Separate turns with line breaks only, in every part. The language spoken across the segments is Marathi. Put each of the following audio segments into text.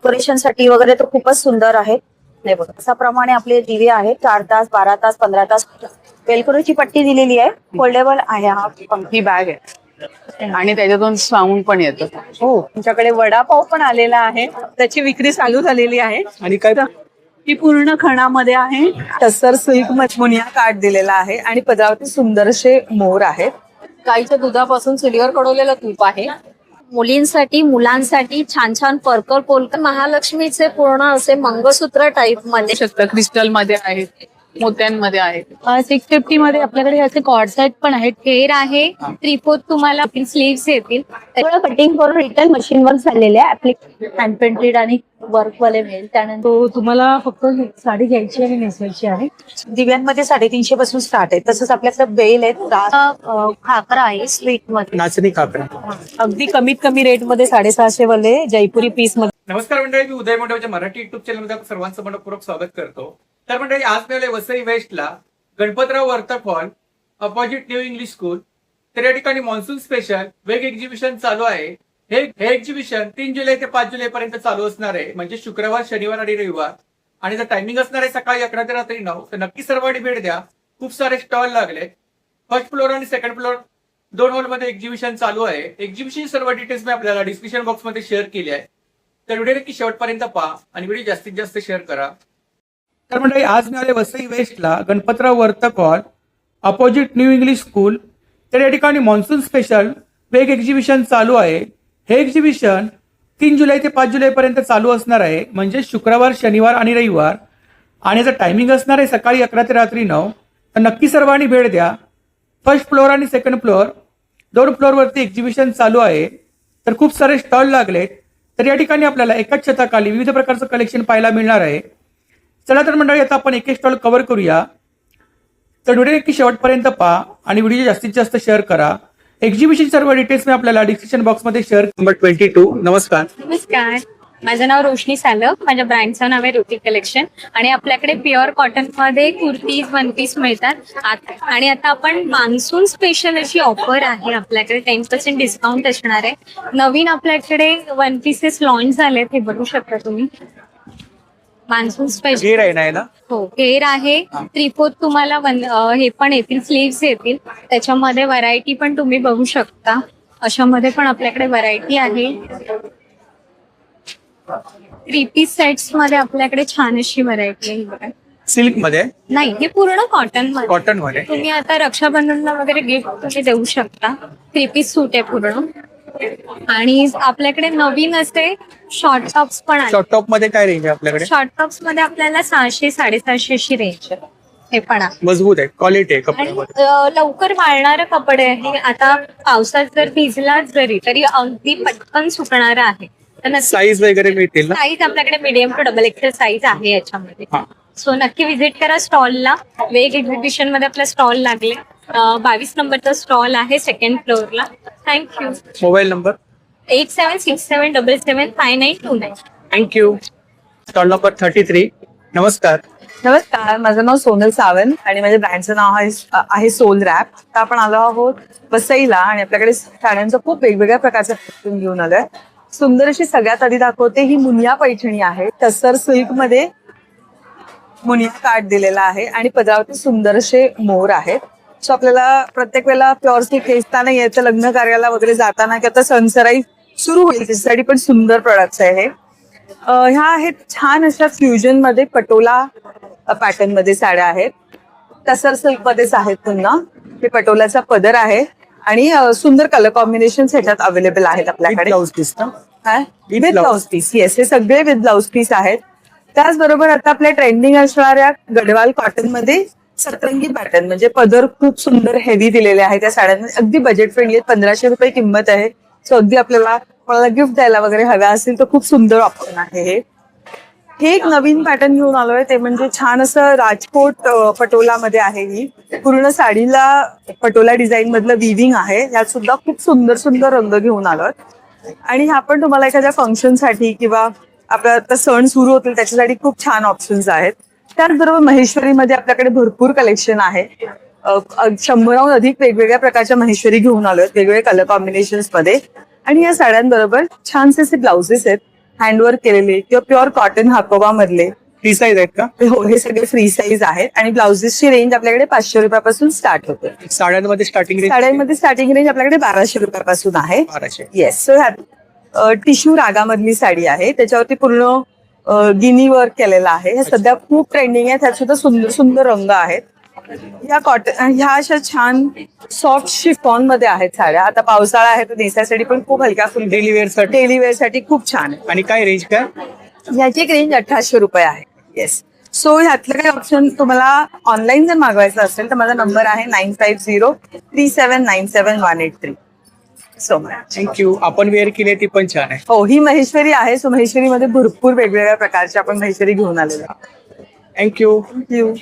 डेकोरेशन साठी वगैरे तर खूपच सुंदर आहे. नाही बघा अशाप्रमाणे आपले दिवे आहेत 4 तास 12 तास 15 तास. वेलक्रोची पट्टी दिलेली आहे. फोल्डेबल आहे. हा
ही बॅग आहे आणि त्याच्यातून साऊंड पण येतं.
हो, तुमच्याकडे वडापाव पण आलेला आहे, त्याची विक्री चालू झालेली आहे.
आणि काय
ही पूर्ण खणामध्ये आहे. टसर सिल्क मचमुनिया काठ दिलेला आहे आणि पदरावरती सुंदर असे मोर आहेत.
गाईच्या दुधापासून चुलीवर कडवलेलं तूप आहे. मुलींसाठी मुलांसाठी छान छान पर्कल पोलकर महालक्ष्मीचे पूर्ण असे मंगळसूत्र टाईप मध्ये
शकतं. क्रिस्टल मध्ये आहे, मोत्यांमध्ये आहे.
650 मध्ये आपल्याकडे असे कॉर्ड सेट पण आहेत. हेअर आहे, 3/4 तुम्हाला स्लीव्स येतील.
थोडं कटिंग करून रिटर्न मशीन वर झालेले आहे. हँड पेंटेड आणि वर्क वाले मिळेल. त्यानंतर
तो तुम्हाला फक्त साडी घ्यायची आणि नेसवायची आहे.
दिव्यांमध्ये 350 पासून स्टार्ट आहे. तसंच आपल्याकडे बेल आहेत.
खाकरा आहे स्वीट मध्ये.
नाचणी कापड.
अगदी कमीत कमी रेट मध्ये 650 वाले जयपुरी पीस मध्ये.
नमस्कार मंडळी, मी उदय मोठेच्या मराठी युट्यूब चॅनलमध्ये सर्वांचं मनपूर्वक स्वागत करतो. तर मंडळी आज मिळाले वसई वेस्टला Ganpatrao Vartak hall opposite new English school. तर या ठिकाणी मान्सून स्पेशल वेग एक्झिबिशन चालू आहे. हे एक्झिबिशन 3 जुलै ते 5 जुलै पर्यंत चालू असणार आहे, म्हणजे शुक्रवार शनिवार आणि रविवार. आणि जर टायमिंग असणार आहे सकाळी 11 ते रात्री 9, तर नक्की सर्वांनी भेट द्या. खूप सारे स्टॉल लागले. फर्स्ट फ्लोअर आणि सेकंड फ्लोअर 2 हॉलमध्ये एक्झिबिशन चालू आहे. एक्झिबिशन सर्व डिटेल्स मी आपल्याला डिस्क्रिप्शन बॉक्समध्ये शेअर केली आहे. तर व्हिडिओ नक्की शेवटपर्यंत पहा आणि व्हिडिओ जास्तीत जास्त शेअर करा. तर मंडळी आज मिळाले वसई वेस्टला Ganpatrao Vartak hall opposite new English school. तर या ठिकाणी मान्सून स्पेशल वेग एक्झिबिशन चालू आहे. हे एक्झिबिशन 3 जुलै ते 5 जुलै पर्यंत चालू असणार आहे, म्हणजे शुक्रवार शनिवार आणि रविवार. आणि याचं टायमिंग असणार आहे सकाळी 11 ते रात्री 9. तर नक्की सर्वांनी भेट द्या. फर्स्ट फ्लोअर आणि सेकंड फ्लोअर 2 फ्लोअरवरती एक्झिबिशन चालू आहे. तर खूप सारे स्टॉल लागलेत. तर या ठिकाणी आपल्याला एकाच छताखाली विविध प्रकारचं कलेक्शन पाहायला मिळणार आहे. चला तर मंडळी आता आपण एक स्टॉल कव्हर करूया. तर व्हिडिओ नक्की शेवटपर्यंत पहा आणि व्हिडिओ जास्तीत जास्त शेअर करा. एक्झिबिशन सर्व डिटेल्स मी आपल्याला डिस्क्रिप्शन बॉक्समध्ये शेअर. नंबर 22. नमस्कार.
नमस्कार, माझं नाव रोशनी सालक. माझ्या ब्रँडचं नाव आहे ऋतिक कलेक्शन आणि आपल्याकडे प्युअर कॉटन मध्ये कुर्तीज 1 पीस मिळतात. आणि आता आपण मान्सून स्पेशल अशी ऑफर आहे. आपल्याकडे 10% डिस्काउंट असणार आहे. नवीन आपल्याकडे 1 पीसेस लॉन्च झालेत, हे बघू शकता तुम्ही. मान्सून स्पेशल
घेर आहे ना याला?
हो, हेअर आहे, 3/4 तुम्हाला हे पण येतील, स्लीव्स येतील. त्याच्यामध्ये व्हरायटी पण तुम्ही बघू शकता. अशामध्ये पण आपल्याकडे व्हरायटी आहे. 3 पीस सेट्स मध्ये आपल्याकडे छान अशी व्हरायटी आहे. बघा,
सिल्क मध्ये
नाही हे पूर्ण कॉटन मध्ये.
कॉटन मध्ये
तुम्ही आता रक्षाबंधनला वगैरे गिफ्ट तुम्ही देऊ शकता. 3 पीस सूट आहे पूर्ण. आणि आपल्याकडे नवीन असे शॉर्ट टॉप्स पण आहेत.
शॉर्ट टॉप मध्ये काय रेंज आहे आपल्याकडे?
शॉर्ट टॉप्स मध्ये आपल्याला 600-750 अशी रेंज आहे. हे पण आहे.
मजबूत आहे, क्वालिटी आहे
आणि
कपड्यामध्ये.
लवकर वाळणारे कपडे आहे. आता पावसात जर भिजलाच जरी तरी अगदी पटकन सुकणार आहे. तर
साईज वगैरे मिळतील ना?
साईज आपल्याकडे medium to double XL size आहे याच्यामध्ये.
हा.
सो नक्की व्हिजिट करा स्टॉलला. वेग एक्झिबिशन मध्ये आपला स्टॉल लागले. 22 नंबरचा स्टॉल आहे सेकंड फ्लोअरला. Thank you.
Mobile number
8767775929.
Thank you. Stall number 33. नमस्कार.
नमस्कार, माझं नाव सोनल सावंत आणि माझ्या ब्रँडचं नाव आहे सोल रॅप. तर आपण आलो आहोत वसईला आणि आपल्याकडे साड्यांचं खूप वेगवेगळ्या प्रकारचं कलेक्शन घेऊन आलोय. सुंदर अशी सगळ्यात आधी दाखवते. ही मुनिया पैठणी आहे. टसर सिल्क मध्ये मुनिया काठ दिलेला आहे आणि पदरावरती सुंदर असे मोर आहेत. सो आपल्याला प्रत्येक वेळेला प्युअर सिल्क नेसताना यायचं, लग्न कार्याला वगैरे जाताना किंवा सनसराई सुरू होईल त्याच्यासाठी पण सुंदर प्रोडक्ट्स आहे. ह्या आहेत छान अशा फ्युजन मध्ये पटोला पॅटर्न मध्ये साड्या आहेत. टसर सिल्क मध्येच आहेत. पुन्हा हे पटोलाचा पदर आहे आणि सुंदर कलर कॉम्बिनेशन ह्याच्यात अवेलेबल आहेत आपल्याकडे.
ब्लाउज पीस ना?
With blouse piece. येस, हे सगळे विथ ब्लाउज पीस आहेत. त्याचबरोबर आता आपल्या ट्रेंडिंग असणाऱ्या गडवाल कॉटन मध्ये सतरंगी पॅटर्न म्हणजे पदर खूप सुंदर हेवी दिलेले आहे. त्या साड्यांमध्ये अगदी बजेट फ्रेंडली आहेत. 1500 रुपये किंमत आहे. सो अगदी आपल्याला कोणाला गिफ्ट द्यायला वगैरे हव्या असेल तर खूप सुंदर ऑप्शन आहे हे. एक नवीन पॅटर्न घेऊन आलोय ते म्हणजे छान असं राजकोट पटोला मध्ये आहे. ही पूर्ण साडीला पटोला डिझाईन मधलं विविंग आहे. यात सुद्धा खूप सुंदर सुंदर रंग घेऊन आलोय. आणि हा पण तुम्हाला एखाद्या फंक्शन साठी किंवा आपला आता सण सुरू होतील त्याच्यासाठी खूप छान ऑप्शन्स आहेत. त्याचबरोबर महेश्वरीमध्ये आपल्याकडे भरपूर कलेक्शन आहे. 100हून अधिक वेगवेगळ्या प्रकारच्या महेश्वरी घेऊन आलोय वेगवेगळ्या कलर कॉम्बिनेशन्स मध्ये. आणि या साड्यांबरोबर छानसे ब्लाउजेस आहेत. हँडवर्क केलेले किंवा प्युअर कॉटन हाकोबा मधले
फ्री साईज आहेत का?
हो, हे सगळे फ्री साईज आहेत आणि ब्लाउजेसची रेंज आपल्याकडे 500 रुपयापासून स्टार्ट होते.
साड्यांमध्ये स्टार्टिंग रेंज
साड्यांमध्ये स्टार्टिंग रेंज आपल्याकडे 1200 रुपयापासून आहे.
1200.
येस, सो ह्यात टिश्यू रागामधली साडी आहे, त्याच्यावरती पूर्ण गिनी वर्क केलेला आहे. हे सध्या खूप ट्रेंडिंग आहे, त्यात सुद्धा सुंदर सुंदर रंग आहेत. ह्या अशा छान सॉफ्ट शिफॉन मध्ये आहेत साड्या. आता पावसाळा आहे तर नेसासाठी पण खूप हलका फुल
डेली वेअर साठी.
डेली वेअर साठी खूप छान आहे.
आणि काय रेंज काय?
ह्याची एक रेंज 1800 रुपये आहे. येस, सो ह्यातलं काही ऑप्शन तुम्हाला ऑनलाईन जर मागवायचं असेल तर माझा नंबर आहे 9503797183. So much.
थँक्यू. आपण वेअर केली ती पण छान आहे.
हो, ही महेश्वरी आहे. सो महेश्वरीमध्ये भरपूर वेगवेगळ्या प्रकारचे आपण महेश्वरी घेऊन आलेलो आहोत.
थँक्यू.
थँक्यू.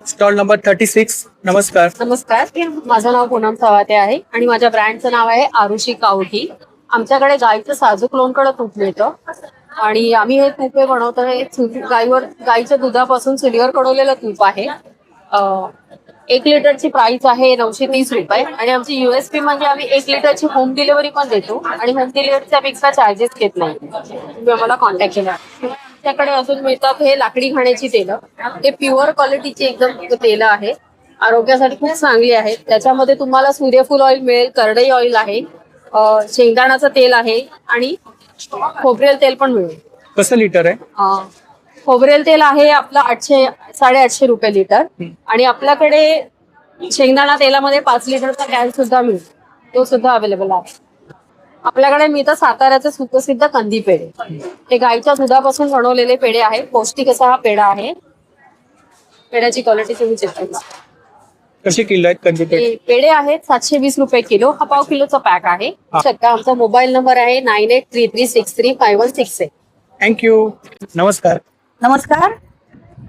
Stall number 36. नमस्कार.
नमस्कार, माझं नाव पूनम सवाते आहे आणि माझ्या ब्रँडचं नाव आहे आरुषी कावठी. आमच्याकडे गाईचं साजूक लोणकडं तूप मिळतं आणि आम्ही हे तुपे बनवतो. हे गाईच्या दुधापासून चुलीवर कडवलेलं तूप आहे. 1 लिटरची प्राइस आहे 930 रुपये आणि आमची USP म्हणजे आम्ही 1 लिटरची होम डिलिव्हरी पण देतो आणि होम डिलिव्हरीचा पेक्षा चार्जेस घेत नाही. तुम्ही आम्हाला कॉन्टॅक्ट केला. त्याकडे अजून मिळतात हे लाकडी खाण्याची तेलं. हे प्युअर क्वालिटीची एकदम तेलं आहे, आरोग्यासाठी खूप चांगली आहेत. त्याच्यामध्ये तुम्हाला सूर्यफूल ऑइल मिळेल, करडई ऑइल आहे, शेंगदाण्याचं तेल आहे आणि खोबरेल तेल पण मिळेल.
कसं लिटर आहे?
खोबरेल तेल आहे आपलं 800-850 रुपये लिटर आणि आपल्याकडे शेंगदाणा तेलामध्ये 5 लिटरचा कॅन सुद्धा मिळतो, तो सुद्धा अवेलेबल आहे. आपल्याकडे मिळतं साताऱ्याचे सुप्रसिद्ध कंदी पेढे. हे गाईच्या दुधापासून बनवलेले पेढे आहे. पौष्टिक असा हा पेढा आहे. पेढ्याची क्वालिटी तुम्ही चेक करू शकता.
कसे किलो आहेत कंदी पेढे?
हे पेढे आहेत 720 रुपये किलो. हा पाव किलोचा पॅक आहे. शकता. आमचा मोबाईल नंबर आहे 9833635168.
थँक्यू. नमस्कार.
नमस्कार,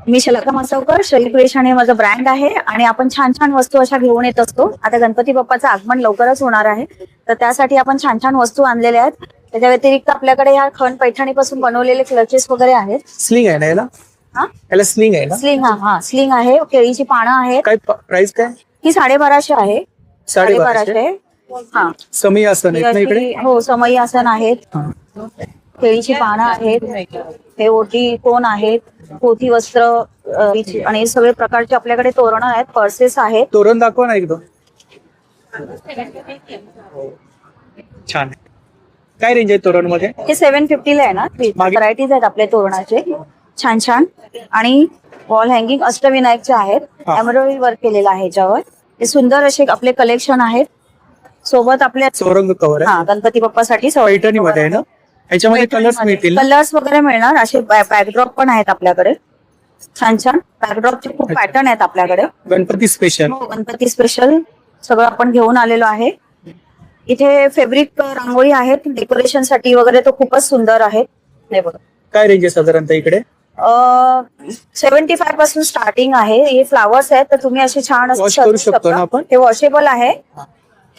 मी शलका मासवकर. शैलक्रिएशन आणि माझं ब्रँड आहे आणि आपण छान छान वस्तू अशा घेऊन येत असतो. आता गणपती बाप्पाचं आगमन लवकरच होणार आहे, तर त्यासाठी आपण छान छान वस्तू आणलेल्या आहेत. त्याच्या व्यतिरिक्त आपल्याकडे ह्या खण पैठणीपासून बनवलेले क्लचेस वगैरे आहेत.
स्लिंग आहे ना याला?
हा,
याला स्लिंग आहे ना?
स्लिंग. हा, स्लिंग आहे. केळीची पानं आहेत.
काय प्राइस काय?
ही 1250 आहे.
1250.
हा,
समई असं नाही ना इकडे?
हो, समई आसन आहेत. केळीची पानं आहेत. हे ओटी कोण आहेत, पोथी वस्त्र आणि सगळे प्रकारचे आपल्याकडे तोरण आहेत, पर्सेस आहेत.
तोरण दाखवा ना एकदम. छान आहे. काय रेंज आहे तोरण मध्ये?
हे 750 ला आहे ना.
मागे-
व्हरायटीज आहेत आपले तोरणाचे छान छान. आणि वॉल हँगिंग अष्टविनायकचे आहेत.
हा.
एम्ब्रॉयडरी वर्क केलेलं आहे याच्यावर. हे सुंदर असे आपले कलेक्शन आहेत. सोबत आपल्या
चौरंग कव्हर आहे.
गणपती बाप्पासाठी
पैठणी मध्ये आहे ना? ह्याच्यामध्ये कलर्स मिळतील ना?
कलर्स वगैरे मिळणार. असे बॅकड्रॉप पण आहेत आपल्याकडे. छान छान बॅकड्रॉपचे खूप पॅटर्न आहेत आपल्याकडे.
गणपती स्पेशल.
गणपती स्पेशल सगळं आपण घेऊन आलेलो आहे. इथे फॅब्रिक रांगोळी आहेत डेकोरेशन साठी वगैरे, तो खूपच सुंदर आहेत. हे बघा.
काय रेंज आहे साधारणतः इकडे?
75 पासून स्टार्टिंग आहे. हे फ्लावर्स आहेत, तर तुम्ही असे छान असं
Wash
सजवू
करू शकतो
शकता.
ना आपण?
हे वॉशेबल आहे.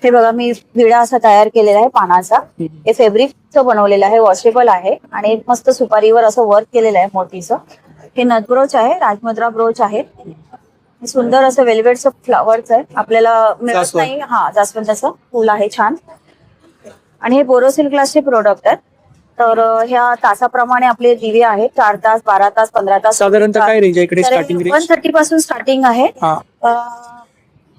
हे बघा, मी विडा असा तयार केलेला आहे पानाचा. हे फॅब्रिकचं बनवलेलं आहे, वॉशेबल आहे आणि एक मस्त सुपारीवर असं वर्क केलेलं आहे मोठीचं. हे नथ ब्रोच आहे, राजमुद्रा ब्रोच आहे. हे सुंदर असं वेल्वेटचं फ्लावर्स आहे, आपल्याला मिळत
जास्वंद.
नाही. हा, जास्वंदाचं फुल आहे छान. आणि हे बोरोसिल क्लासचे प्रोडक्ट आहेत. तर ह्या तासाप्रमाणे आपले दिवे आहेत. 4 तास, 12 तास, 15 तास.
साधारणतः काय रेंज आहे इकडे स्टार्टिंग रेंज?
130 पासून स्टार्टिंग आहे.
हा.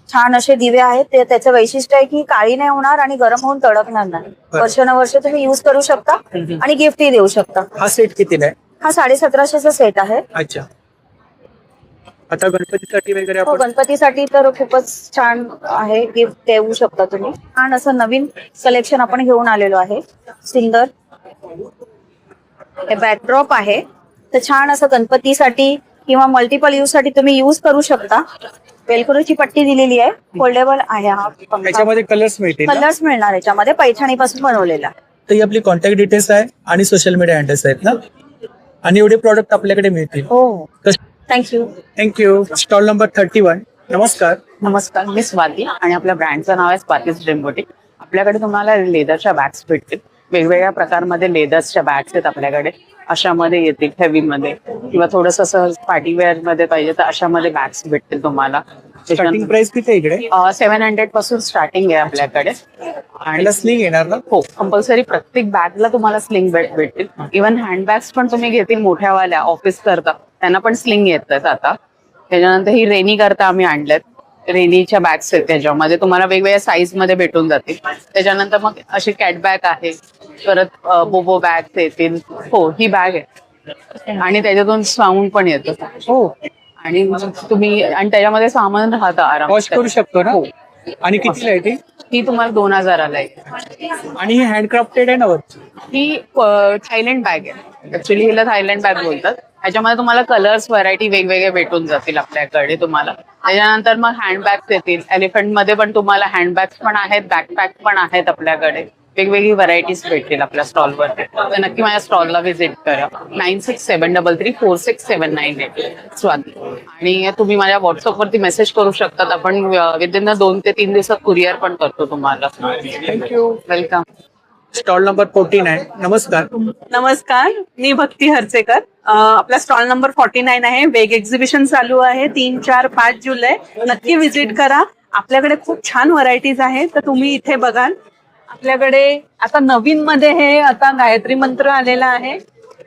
छान असे दिवे आहेत. ते त्याचं वैशिष्ट्य आहे की काळी नाही होणार आणि गरम होऊन तडकणार नाही. वर्षानुवर्ष तुम्ही युज करू शकता आणि गिफ्टही देऊ शकता.
हा सेट कितीला आहे?
हा 1750चा सेट आहे.
अच्छा. आता गणपतीसाठी वगैरे
हो,
आपण
गणपतीसाठी तर खूपच छान आहे. गिफ्ट देऊ शकता तुम्ही. छान असं नवीन कलेक्शन आपण घेऊन आलेलो आहे. सुंदर हे बॅकड्रॉप आहे. तर छान असं गणपतीसाठी किंवा मल्टिपल यूज साठी तुम्ही यूज करू शकता. वेलक्रोची पट्टी दिलेली आहे, फोल्डेबल आहे. हा
याच्यामध्ये कलर्स मिळतील ना?
कलर्स मिळणार याच्यामध्ये. पैठणीपासून बनवलेला.
तर ही आपली कॉन्टॅक्ट डिटेल्स आहे आणि सोशल मीडिया हँडल्स आहेत ना, आणि एवढे प्रॉडक्ट आपल्याकडे मिळतील.
हो, थँक्यू.
थँक्यू. Stall number 31. नमस्कार.
नमस्कार, मी स्वाती आणि आपल्या ब्रँडचं नाव आहे स्वातीज ड्रीम बुटीक. आपल्याकडे तुम्हाला लेदरच्या बॅग्स भेटतील. वेगवेगळ्या प्रकारमध्ये लेदर्सच्या बॅग्स आहेत आपल्याकडे. अशामध्ये येतील हेवी मध्ये, किंवा थोडस असं पार्टीवेअर मध्ये पाहिजे तर अशामध्ये बॅग्स भेटतील तुम्हाला.
स्टार्टिंग प्राइस किती आहे इकडे?
700 पासून स्टार्टिंग आहे आपल्याकडे. आणि
स्लिंग येणार ना?
हो, कंपल्सरी प्रत्येक बॅगला तुम्हाला स्लिंग भेटतील. इव्हन हँडबॅग्स पण तुम्ही घेतील मोठ्यावाल्या ऑफिस करता, त्यांना पण स्लिंग येतात आता. त्याच्यानंतर ही रेनी करता आम्ही आणल्यात, रेनीच्या बॅग्स आहेत, त्याच्यामध्ये तुम्हाला वेगवेगळ्या साईज मध्ये भेटून जातील. त्याच्यानंतर मग अशी कॅट बॅग आहे, परत बोबो बॅग येतील. हो, ही बॅग आहे आणि त्याच्यातून साऊंड पण येतं.
हो,
आणि मग तुम्ही आणि त्याच्यामध्ये सामान राहतं आराम.
वॉश करू शकतो ना?
हो.
आणि कितीला आहे ती?
ही तुम्हाला 2000ला आहे.
आणि ही हँडक्राफ्टेड आहे ना वरची?
ही थायलंड बॅग आहे. ऍक्च्युली हिला थायलंड बॅग बोलतात. ह्याच्यामध्ये तुम्हाला कलर्स व्हरायटी वेगवेगळे भेटून जातील आपल्याकडे तुम्हाला. त्याच्यानंतर मग हँडबॅग्स येतील. एलिफंट मध्ये पण तुम्हाला हँडबॅग्स पण आहेत, बॅकपॅक पण आहेत आपल्याकडे. वेगवेगळी व्हरायटीज भेटतील आपल्या स्टॉलवर. तर नक्की माझ्या स्टॉलला व्हिजिट करा. 9673334679 स्वाती. आणि तुम्ही माझ्या व्हॉट्सअपवरती मेसेज करू शकतात. आपण विदिन 2 ते 3 दिवसात कुरिअर पण करतो तुम्हाला.
थँक्यू.
वेलकम.
Stall number 49. नमस्कार.
नमस्कार, मी भक्ती हर्चेकर. आपला स्टॉल नंबर 49 आहे. वेग एक्झिबिशन चालू आहे 3, 4, 5 जुलै. नक्की व्हिजिट करा. आपल्याकडे खूप छान व्हरायटीज आहेत, तर तुम्ही इथे बघाल. आपल्याकडे आता नवीन मध्ये हे आता गायत्री मंत्र आलेला आहे.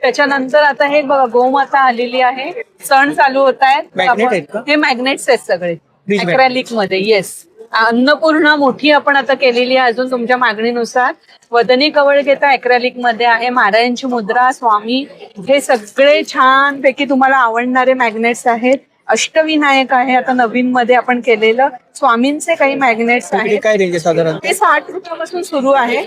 त्याच्यानंतर आता हे बघा गोमाता आलेली आहे. सण चालू होत
Magnet आहेत का?
हे मॅग्नेट्स आहेत सगळे
Fridge magnet.
अक्रॅलिक मध्ये. येस, अन्नपूर्णा मोठी आपण आता केलेली आहे अजून तुमच्या मागणीनुसार. वदनी कवळ घेता अक्रॅलिक मध्ये आहे. महाराजांची मुद्रा, स्वामी, हे सगळे छान पैकी तुम्हाला आवडणारे मॅग्नेट्स आहेत. अष्टविनायक आहे आता नवीन मध्ये आपण केलेलं. स्वामींचे काही मॅग्नेट्स
इकडे
आहेत.
काय रेंज आहे साधारण?
ते 60 रुपयापासून सुरू आहे.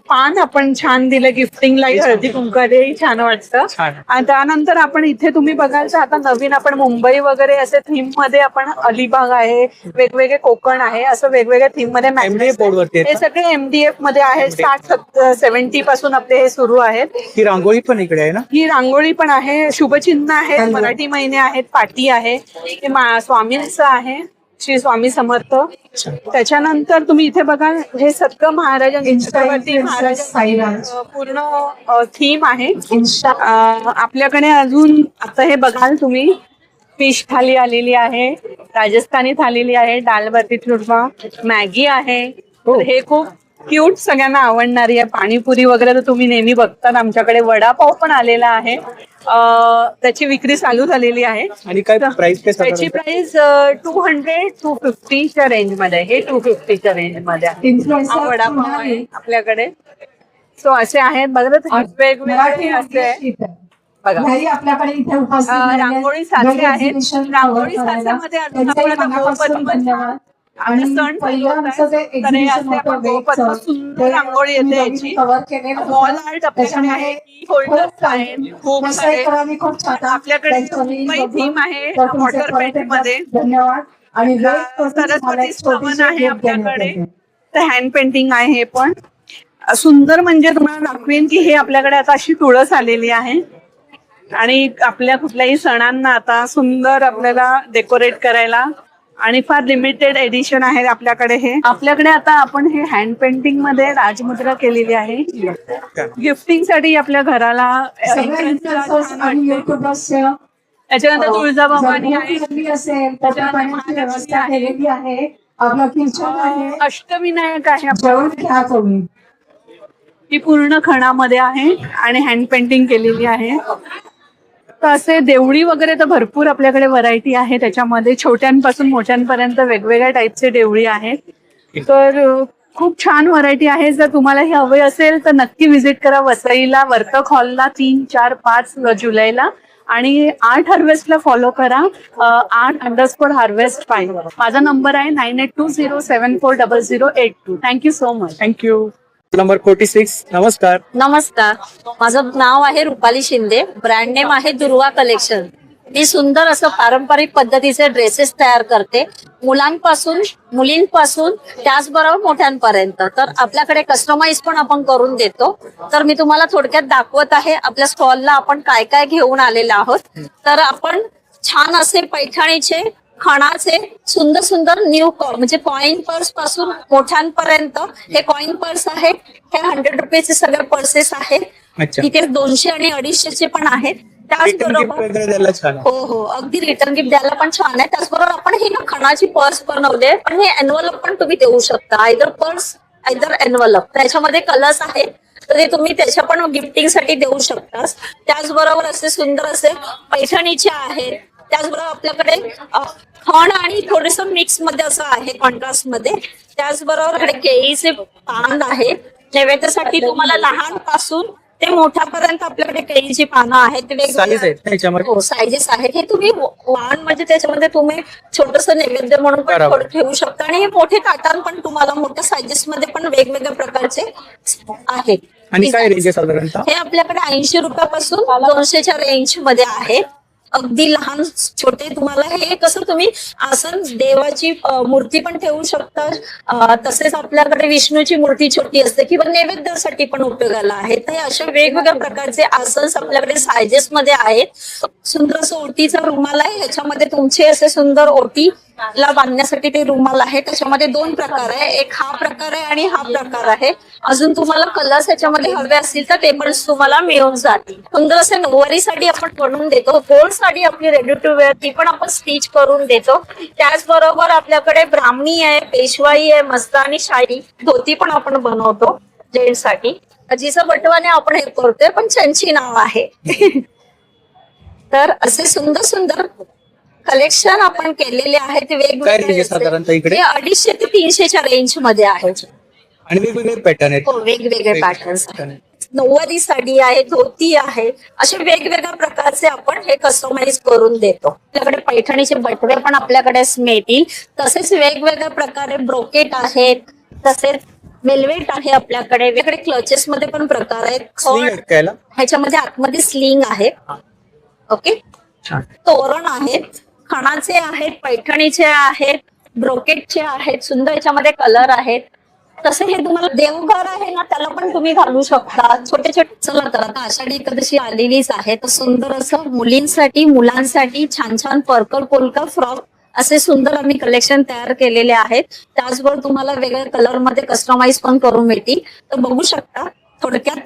पान आपण छान दिलं गिफ्टिंगला, हळदी कुंकवालाही छान वाटतं.
छान.
आणि त्यानंतर आपण इथे तुम्ही बघाल तर आता नवीन आपण मुंबई वगैरे असे थीम मध्ये आपण अलिबाग आहे, वेगवेगळे कोकण आहे, असं वेगवेगळ्या थीम मध्ये
MDF बोर्ड वरती आहेत
हे
ना?
सगळे MDF मध्ये आहेत. 60-70 पासून आपले हे सुरू आहेत.
ही रांगोळी पण इकडे आहे ना?
ही रांगोळी पण आहे, शुभचिन्ह आहेत, मराठी महिने आहेत, पाटी आहे, हे स्वामींचं आहे, श्री स्वामी समर्थ. त्याच्यानंतर तुम्ही इथे बघाल हे सत्य महाराजांवरती महाराज पूर्ण थीम आहे. आपल्याकडे अजून आता हे बघाल तुम्ही फिश थाली आलेली आहे, राजस्थानी थालेली आहे, दाल बाटी चुरमा, मॅगी आहे. तर हे खूप क्यूट सगळ्यांना आवडणारी आहे. पाणीपुरी वगैरे तर तुम्ही नेहमी बघतात. आमच्याकडे वडापाव पण आलेला आहे. त्याची विक्री चालू झालेली आहे.
आणि काय प्राइस काय
त्याची
साधारण?
प्राइस 200-250च्या रेंज मध्ये आहे. हे 250च्या रेंज मध्ये आहे. हा वडापाव आहे आपल्याकडे. सो असे आहेत बघा, वेगवेगळे असे बघा.
आपल्याकडे इथे उपस्थित
रांगोळी साचे आहेत. रांगोळी साच्यामध्ये अजून आपण आता गोपद्म
आणि
सण
पहिलं आमचं जे
तर हे असे आपण गोपद्म सुंदर रांगोळी येते याची. वॉल आर्ट आपल्याकडे आहे, की होल्डर्स आहेत खूप सारे. आपल्याकडे मुंबई थीम आहे वॉटर पेंट मध्ये.
धन्यवाद. आणि
सरस्वती स्तवन आहे आपल्याकडे. तर हँड पेंटिंग आहे. हे पण सुंदर म्हणजे तुम्हाला दाखवेन की हे आपल्याकडे आता अशी तुळस आलेली आहे आणि आपल्या कुठल्याही सणांना आता सुंदर आपल्याला डेकोरेट करायला. आणि फार लिमिटेड एडिशन आहे आपल्याकडे. हे आपल्याकडे आता आपण हे हँड पेंटिंग मध्ये राजमुद्रा केलेली आहे गिफ्टिंग साठी आपल्या घराला.
आणि युट्यूबर्सच्या
त्याच्यानंतर तुळजाभवानी आहे,
असेल त्याच्यामध्ये व्यवस्था केलेली आहे. आपलं किचन आहे,
अष्टविनायक आहे.
जेवण घ्या तुम्ही.
ही पूर्ण खणामध्ये आहे आणि हँड पेंटिंग केलेली आहे. तर असे देवळी वगैरे तर भरपूर आपल्याकडे व्हरायटी आहे. त्याच्यामध्ये छोट्यांपासून मोठ्यांपर्यंत वेगवेगळ्या टाईपचे देवळी आहेत. तर खूप छान व्हरायटी आहे. जर तुम्हाला हे हवे असेल तर नक्की व्हिजिट करा वसईला, वर्तक हॉलला 3, 4, 5 जुलैला. आणि आर्ट हार्वेस्टला फॉलो करा, @_harvest5. माझा नंबर आहे 9820740082. Thank you so much.
Thank you. Number 46. नमस्कार.
नमस्कार, माझं नाव आहे रुपाली शिंदे. ब्रँड नेम आहे दुर्वा कलेक्शन. मी सुंदर असं पारंपरिक पद्धतीचे ड्रेसेस तयार करते, मुलींपासून त्याचबरोबर मोठ्यांपर्यंत. तर आपल्याकडे कस्टमाइज पण आपण करून देतो. तर मी तुम्हाला थोडक्यात दाखवत आहे आपल्या स्टॉलला आपण काय काय घेऊन आलेलो आहोत. तर आपण छान असे पैठणीचे, खणाचे सुंदर सुंदर न्यू म्हणजे कॉइन पर्स पासून मोठ्यांपर्यंत हे कॉइन पर्स आहेत. हे 100 रुपयाचे सगळे पर्सेस आहेत.
अच्छा.
तिथे 200 आणि 250चे पण आहेत.
Return gift
त्याचबरोबर
वगैरे द्यायला छान आहे.
हो हो, अगदी रिटर्न गिफ्ट द्यायला पण छान आहे. त्याचबरोबर आपण ही ना खणाची पर्स बनवली, पण हे एनवलप पण तुम्ही देऊ शकता, आयदर पर्स आयदर एनवलप. त्याच्यामध्ये कलर्स आहेत, तर ते तुम्ही त्याच्या पण गिफ्टिंग साठी देऊ शकता. त्याचबरोबर असे सुंदर असे पैठणीचे आहेत. त्याचबरोबर आपल्याकडे खण आणि थोडस मिक्स मध्ये असं आहे, कॉन्ट्रास्ट मध्ये. त्याचबरोबर केळीचे पान आहे नैवेद्यासाठी. तुम्हाला लहान पासून ते मोठ्यापर्यंत आपल्याकडे केळीची पानं आहेत.
साईज आहेत त्याच्यामध्ये.
हो, सायझेस आहेत. हे तुम्ही वाण म्हणजे त्याच्यामध्ये तुम्ही छोटस नैवेद्य म्हणून पण
बरोबर.
थोडं ठेवू शकता. आणि हे मोठे ताटान पण तुम्हाला मोठ्या सायझेस मध्ये पण वेगवेगळ्या प्रकारचे आहेत.
आणि काय रेंज आहे साधारणतः?
हे आपल्याकडे 80 रुपयापासून 200च्या रेंज मध्ये आहे. अगदी लहान छोटे. तुम्हाला हे कसं तुम्ही आसन देवाची मूर्ती पण ठेवू शकता. तसेच आपल्याकडे विष्णूची मूर्ती छोटी असते किंवा नैवेद्यासाठी पण उपयोगाला आहे. तर हे अशा वेगवेगळ्या प्रकारचे आसन्स आपल्याकडे सायझेस मध्ये आहेत. सुंदर असं ओटीचा रुमाल आहे. ह्याच्यामध्ये तुमचे असे सुंदर ओटीला बांधण्यासाठी ते रुमाल आहे. त्याच्यामध्ये 2 प्रकार आहे, एक हा प्रकार आहे आणि हा प्रकार आहे. अजून तुम्हाला कलर्स ह्याच्यामध्ये हवे असतील तर ते पण तुम्हाला मिळून जातील. सुंदर असे नऊवारी साडी आपण बनवून देतो. गोल्ड साडी आपली रेडी टू वेअर ती पण आपण स्टिच करून देतो. त्याचबरोबर आपल्याकडे ब्राह्मणी आहे, पेशवाई आहे, मस्तानी साडी, धोती पण आपण बनवतो जेंट्ससाठी. जिचं बटवाने आपण हे करतोय, पण त्यांची नाव आहे. तर असे सुंदर सुंदर कलेक्शन आपण केलेले आहेत.
काय रेंज आहे साधारणतः इकडे?
250 ते 300च्या रेंज मध्ये आहेत.
आणि वेगवेगळे पॅटर्न आहेत.
हो, वेगवेगळे पॅटर्न्स. नऊवारी साडी आहे, धोती आहे, असे वेगवेगळ्या प्रकारचे आपण हे कस्टमाइज करून देतो. आपल्याकडे पैठणीचे बटवे पण आपल्याकडे मिळतील. तसेच वेगवेगळ्या प्रकारे ब्रोकेट आहेत, तसेच वेल्वेट आहे आपल्याकडे. वेगवेगळे क्लचेस मध्ये पण प्रकार आहेत.
Sling आहेत का याला?
ह्याच्यामध्ये आतमध्ये स्लिंग आहे. ओके,
छान.
तोरण आहेत, खणाचे आहेत, पैठणीचे आहेत, ब्रोकेटचे आहेत. सुंदर याच्यामध्ये कलर आहेत. तसे हे तुम्हाला देवघर आहे ना, त्याला पण तुम्ही घालू शकता. छोटे छोटे. चला तर आता आषाढी एकादशी आलेलीच आहे, तर सुंदर असं मुलींसाठी मुलांसाठी छान छान पर्पल पोलका फ्रॉक असे सुंदर आम्ही कलेक्शन तयार केलेले आहेत. त्याचबरोबर तुम्हाला वेगवेगळ्या कलर मध्ये कस्टमाइज पण करून मिळतील. तर बघू शकता. थोडक्यात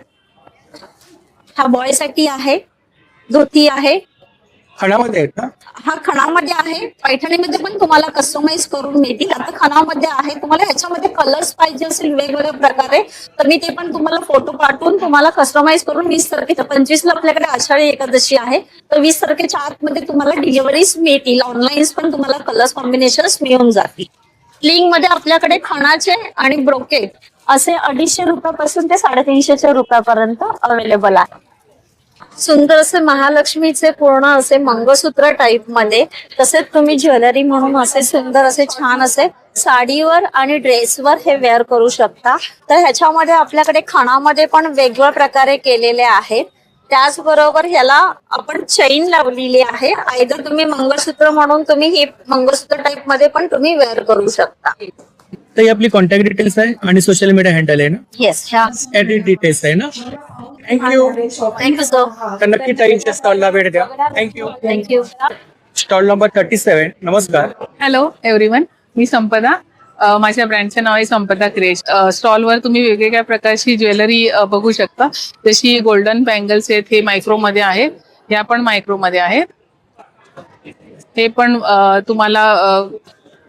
हा बॉय साठी आहे, धोती आहे.
खणामध्ये आहेत ना?
हा खणामध्ये आहे. पैठणीमध्ये पण तुम्हाला कस्टमाइज करून मिळतील. आता खणामध्ये आहे. तुम्हाला ह्याच्यामध्ये कलर्स पाहिजे असेल वेगवेगळ्या प्रकारे, तर मी ते पण तुम्हाला फोटो पाठवून तुम्हाला कस्टमाइज करून 20 तारखेच्या 25ला आपल्याकडे आषाढी एकादशी आहे, तर 20 तारखेच्या आतमध्ये तुम्हाला डिलिव्हरीज मिळतील. ऑनलाईन पण तुम्हाला कलर्स कॉम्बिनेशन मिळून जातील. लिंक मध्ये आपल्याकडे खणाचे आणि ब्रोकेट असे 250 रुपयापासून ते 350 रुपयापर्यंत अवेलेबल आहे. सुंदर असे महालक्ष्मीचे पूर्ण असे मंगळसूत्र टाईप मध्ये. तसेच तुम्ही ज्वेलरी म्हणून असे सुंदर असे छान असे साडीवर आणि ड्रेसवर हे वेअर करू शकता. तर ह्याच्यामध्ये आपल्याकडे खणामध्ये पण वेगवेगळ्या प्रकारे केलेले आहेत. त्याचबरोबर ह्याला आपण चैन लावलेली आहे. आयदर तुम्ही मंगळसूत्र म्हणून तुम्ही हे मंगळसूत्र टाईप मध्ये पण तुम्ही वेअर करू शकता.
तर ही आपली कॉन्टॅक्ट डिटेल्स आहे आणि सोशल मीडिया हँडल आहे ना?
येस, ह्या
ऍड्रेस डिटेल्स आहे ना? थँक्यू.
Thank you sir.
तर नक्की ताईंच्या स्टॉलला भेट द्या. थँक्यू.
थँक्यू.
Stall number 37. नमस्कार.
हॅलो एव्हरीवन, मी संपदा. माझ्या ब्रँडचे नाव आहे संपदा क्रेश. स्टॉलवर तुम्ही वेगवेगळ्या प्रकारची ज्वेलरी बघू शकता. जशी गोल्डन बँगल्स आहेत, हे मायक्रोमध्ये आहेत. ह्या पण मायक्रोमध्ये आहेत. हे पण तुम्हाला